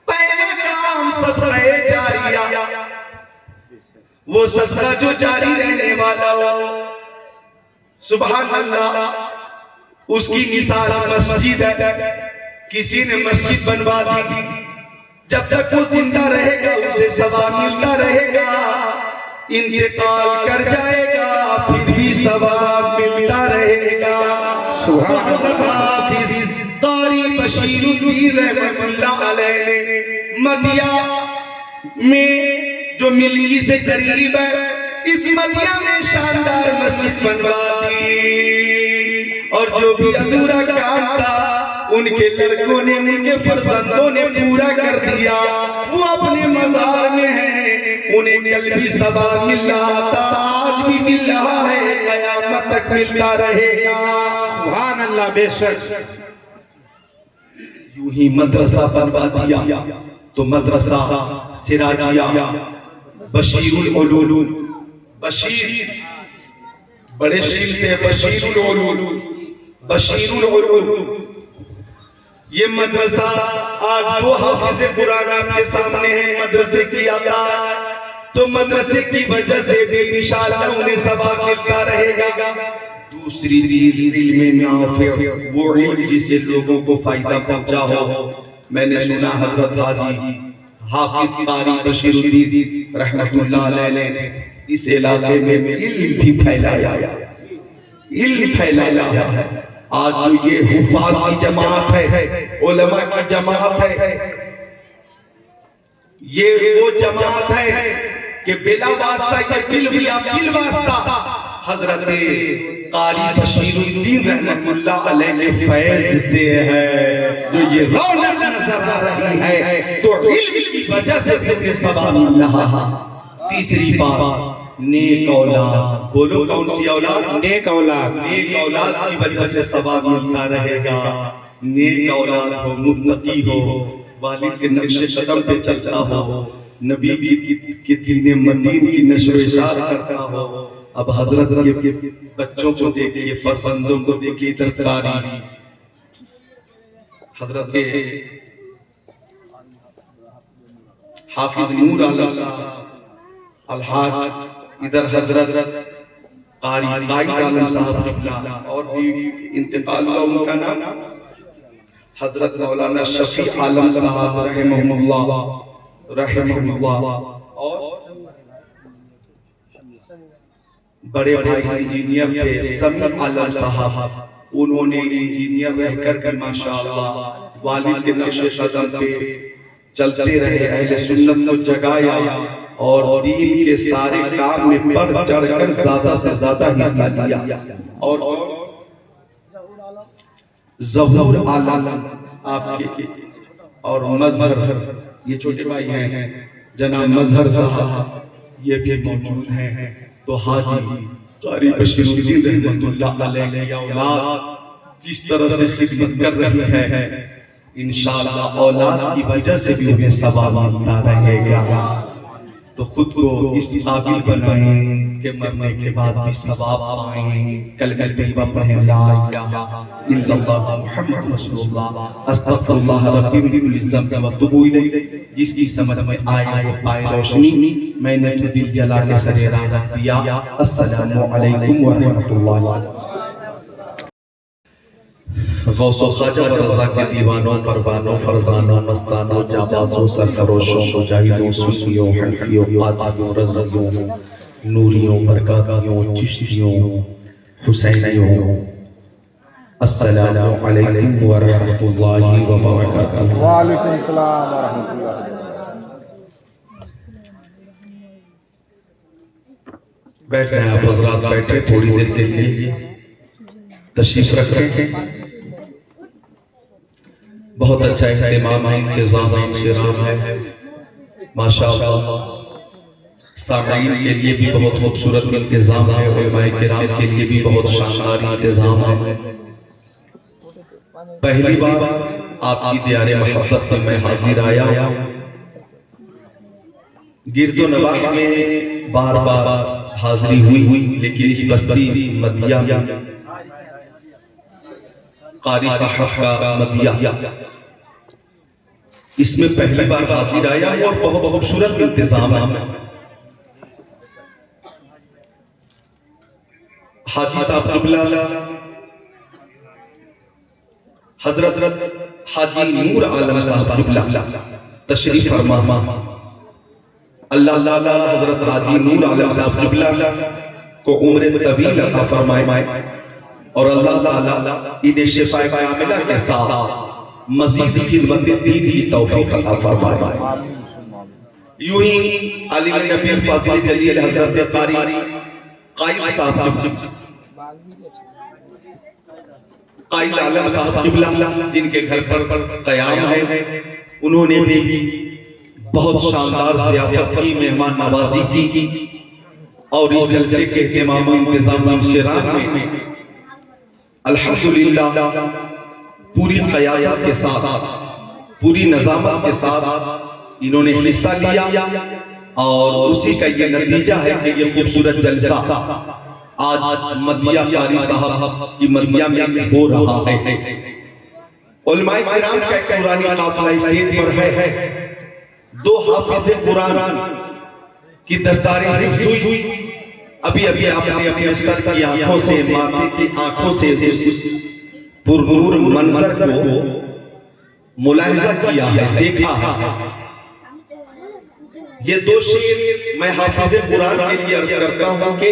پہلا کام صدقہ جاریہ، وہ صدقہ جو جاری رہنے والا ہو. سبحان اللہ. اس کی مثال مسجد ہے. کسی نے مسجد بنوا دی، جب تک وہ زندہ رہے گا اسے ثواب ملتا رہے گا. انتقال کر جائے گا پھر بھی ثواب ملتا رے گا. حافظ قاری بشیر الدین رحمت اللہ علیہ نے مدیہ میں جو ملکی سے قریب ہے اس مدیہ میں شاندار مسجد بنوا دی، اور جو بھی ادھورا کام تھا ان کے لڑکوں نے، ان کے فرزندوں نے پورا کر دیا. وہ اپنے مزار میں ہیں، انہیں کل بھی ثواب مل رہا تھا، آج بھی مل رہا ہے، قیامت تک ملتا رہے گا. سبحان اللہ. بے شک یوں ہی مدرسہ بنوا دیا تو مدرسہ سراجیہ بشیر العلوم، بشیر بڑے شیر سے بشیر العلوم، بشیر العلوم. یہ مدرسہ آج دو حافظ قرآن آپ کے سامنے ہیں. مدرسے کی عطا تو مدرسے کی وجہ سے بھی انشاءاللہ انہیں ثواب ملتا رہے گا. دوسری چیز علم نافع، وہ علم جسے لوگوں کو فائدہ پہنچا ہو. میں نے سنا حضرت حاجی حافظ قاری بشیر الدین رحمت اللہ علیہ نے اس علاقے میں علم بھی پھیلایا، علم پھیلایا ہے. آج جو یہ حفاظ کی جماعت ہے، علماء کی جماعت ہے، یہ وہ جماعت ہے کہ بلا واسطہ یہ بل واسطہ حضرت قاری بشیر الدین رحمت اللہ علیہ کے فیض سے ہے جو یہ رونق نظر آ رہی ہے، تو علم کی وجہ سے انہیں ثواب مل رہا ہے. تیسری بات نیک اولاد. بولو کون سی اولاد؟ نیک اولاد. نیک اولاد کی وجہ سے ثواب ملتا رہے گا. نیک اولاد ہو، متقی ہو، والد کے نقش قدم پہ چلتا ہو، نبی کی دین مدین کی نشر و اشاعت کرتا ہو. اب حضرت کے بچوں کو دیکھیے، فرزندوں کو دیکھیے، ترکاری حضرت کے حافظ نور عالم الحاج، ادھر حضرت قاری قائد عالم صاحب قبلہ، اور بھی انتقال ہوا ان کا نام حضرت مولانا شفیع عالم صاحب رحمہ اللہ، رحمہ اللہ. اور بڑے بھائی انجینئر تھے سمیع عالم صاحب، انہوں نے انجینئر رہ کر ماشاءاللہ والد کے نقش قدم پہ چلتے رہے، اہل سنت کو جگایا اور دین کے سارے کام میں بڑھ چڑھ کر زیادہ سے زیادہ حصہ لیا. اور ظہور عالم آپ کے، اور مظہر، یہ چھوٹے بھائی ہیں جناب مظہر صاحب، یہ بھی موجود ہیں. تو حاجی قاری بشیر الدین رحمت اللہ علیہ کی اولاد جس طرح سے خدمت کر رہی ہے، انشاءاللہ اولاد کی وجہ سے بھی انہیں ثواب ملتا رہے گا. تو خود کو اس قابل بنائیں کہ مرنے کے بعد بھی ثواب پائیں. کلمہ طیبہ پڑھیں، لا الہ الا اللہ محمد رسول اللہ، استغفر اللہ ربی من کل ذنب واتوب الیہ. جس کی سمجھ میں آئے وہ پائے روشنی. میں نے تو دل جلا کے سر راہ رکھ دیا. السلام علیکم ورحمۃ اللہ. غوث و خواجہ و رضا کے دیوانوں، پروانوں، فرزانوں، مستانوں، جابازوں، سرفروشوں، مجاہدوں، سنیوں، حنفیوں، قادریوں، رضویوں، نوریوں، برکاتیوں، چشتیوں، حسینیوں، السلام علیکم ورحمۃ اللہ وبرکاتہ. وعلیکم السلام ورحمۃ اللہ. بیٹھے ہیں آپ حضرات، بیٹھے تھوڑی دیر کے لیے تشریف رکھیں. بہت اچھا اہتمام ہے، انتظام ہے، انشرام ہے ماشاءاللہ. سامعین کے لیے بھی بہت خوبصورت انتظام ہے، علماء کرام کے لیے بھی بہت شاندار انتظام ہے. پہلی بار آپ کی دیار محبت پر میں حاضر آیا. گرد و نواح میں بار بار حاضری ہوئی، لیکن اس بستی مدیہ میں قاری صاحب کا مدیہ اس میں پہلی بار حاضر آیا اور بہت خوبصورت انتظام ہے. حاجی صاحب قبلہ حضرت حاجی نور عالم صاحب قبلہ تشریف فرما. اللہ تعالی حضرت حاجی نور عالم صاحب قبلہ کو عمر طویل عطا فرمائے اور اللہ تعالی انہیں شفاء کاملہ کے ساتھ مزید خدمت دین کی توفیق عطا فرمائے. یوں ہی عالم نبی فاضل جلیل حضرت قاری قائد صاحب قائد عالم صاحب قبلہ جن کے گھر پر قیام ہے، انہوں نے بھی بہت شاندار ضیافت کی، مہمان نوازی کی اور اس جلسے کے اہتمام و انتظام انشراح میں الحمدللہ پوری قیادت کے ساتھ، پوری نظامت کے ساتھ انہوں نے حصہ لیا اور اسی کا یہ نتیجہ ہے کہ یہ خوبصورت جلسہ آج مدیہ قاری صاحب کی مدیہ میں ہو رہا ہے. علماء کرام کا ایک قرآنی قافلہ اسٹیج پر ہے. 2 حافظ قرآن کی دستار حفظ ہوئی. ابھی آپ نے اپنے سر کی آنکھوں سے، ماتھے کی آنکھوں سے اس پرنور منظر کو ملاحظہ کیا ہے، دیکھا ہے. یہ 2 شعر میں حافظ قرآن کے لیے عرض کرتا ہوں کہ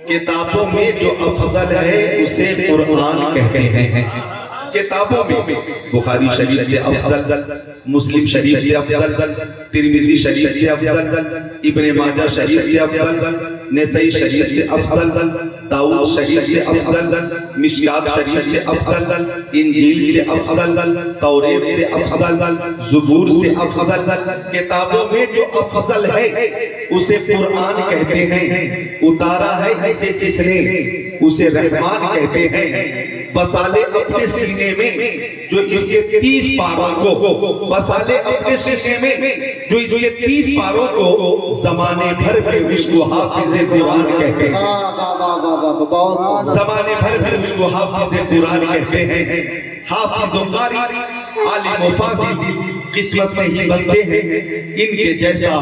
کتابوں میں جو افضل ہے اسے قرآن کہتے ہیں. کتابوں میں بخاری شریف سے افضل، مسلم شریف سے افضل، ترمذی شریف سے افضل، ابن ماجہ شریف سے افضل، نسائی شریف سے افضل، داؤد شریف سے افضل، مشکات شریف سے افضل، انجیل سے افضل، توریت سے افضل، زبور سے افضل. کتابوں میں جو افضل ہے اسے قرآن کہتے ہیں. اتارا ہے اسے جس نے اسے رحمان کہتے ہیں. بسالے اپنے سینے میں جو اس کے 30 پاروں کو، بسالے اپنے سینے میں جو اس کے 30 پاروں کو زمانے بھر میں اس کو حافظ قرآن کہتے ہیں. زمانے بھر میں اس کو حافظ قرآن کہتے ہیں. حافظ و قاری، عالم و فاضل قسمت سے ہی بنتے ہیں. ان کے جیسا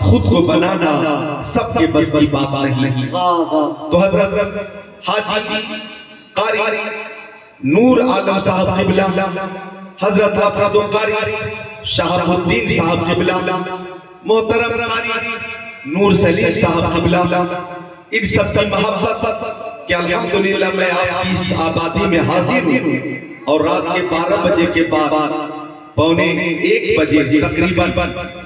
خود کو بنانا سب کے بس کی بات نہیں. تو حضرت حاجی قاری نور عالم صاحب قبلہ، حضرت حافظ و قاری شہاب الدین صاحب قبلہ، محترم قاری نور سلیم صاحب قبلہ، ان سب کی محبت کہ الحمدللہ میں آپ کی اس آبادی میں حاضر ہوں اور رات کے 12 بجے کے بعد پونے 1 بجے تقریباً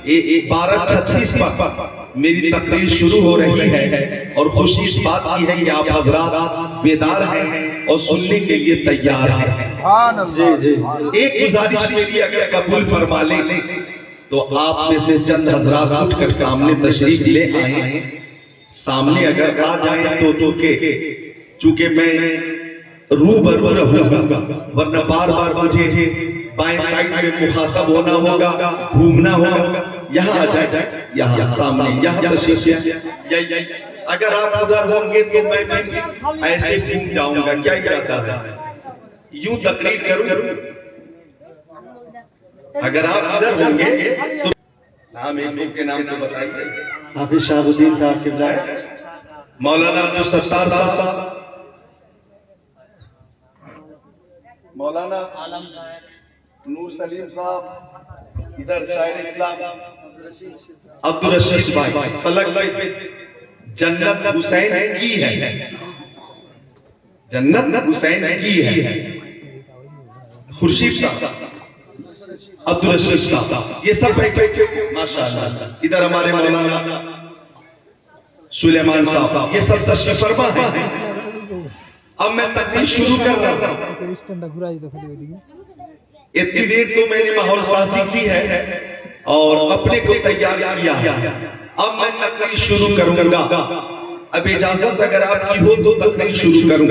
12:36 پر میری تقریر شروع ہو رہی ہے اور خوشی اس بات کی ہے کہ آپ حضرات بیدار ہیں اور سننے کے لیے تیار ہیں. ایک گزارش میری اگر قبول فرما لیں تو آپ میں سے چند حضرات اٹھ کر سامنے تشریف لے آئیں. سامنے اگر آ جائیں تو چونکہ میں روبرو رہوں گا، ورنہ بار بار مجھے بائیں سائڈ میں مخاطب ہونا ہوگا، گھومنا ہوگا. یہاں آ جائے، یہاں سامنے، یہاں تشریف لے. اگر آپ ادھر ہوں گے تو میں بھی ایسے گھوم جاؤں گا. کیا ارادہ ہے؟ یوں تقریر کروں. اگر آپ ادھر ہوں گے تو نام ایک کے نام تو بتائیے. حافظ شہاب الدین صاحب قبلہ، مولانا عبدالستار صاحب، مولانا عالم نور سلیم صاحب، ادھر شاعر اسلام عبدالرشید بھائی. فلک بھائی جنت حسین کی ہے، جنت حسین کی ہے. خورشید صاحب، عبدالرشید صاحب، یہ سب بیٹھے ماشاءاللہ. ادھر ہمارے مولانا سلیمان صاحب، یہ سب تشریف فرما ہیں. اب میں تقریر شروع کر رہا ہوں. اتنی دیر تو میں نے ماحول سازی کی ہے اور اپنے کو تیار کیا ہے. اب میں تقریر شروع کروں گا. اب اجازت اگر آپ کی ہو تو تقریر شروع کروں.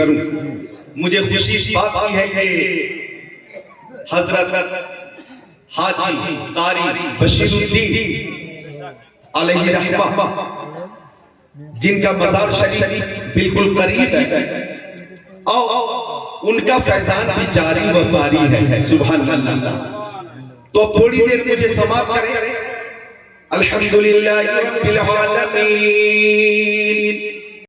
مجھے خوشی اس بات کی ہے کہ حضرت حاجی قاری بشیر الدین علیہ رحمہ، جن کا مزار شریف بالکل قریب ہے ان کا فیضان بھی جاری و ساری ہے. سبحان اللہ. تو اب تھوڑی دیر مجھے سماعت کریں. الحمدللہ رب العالمین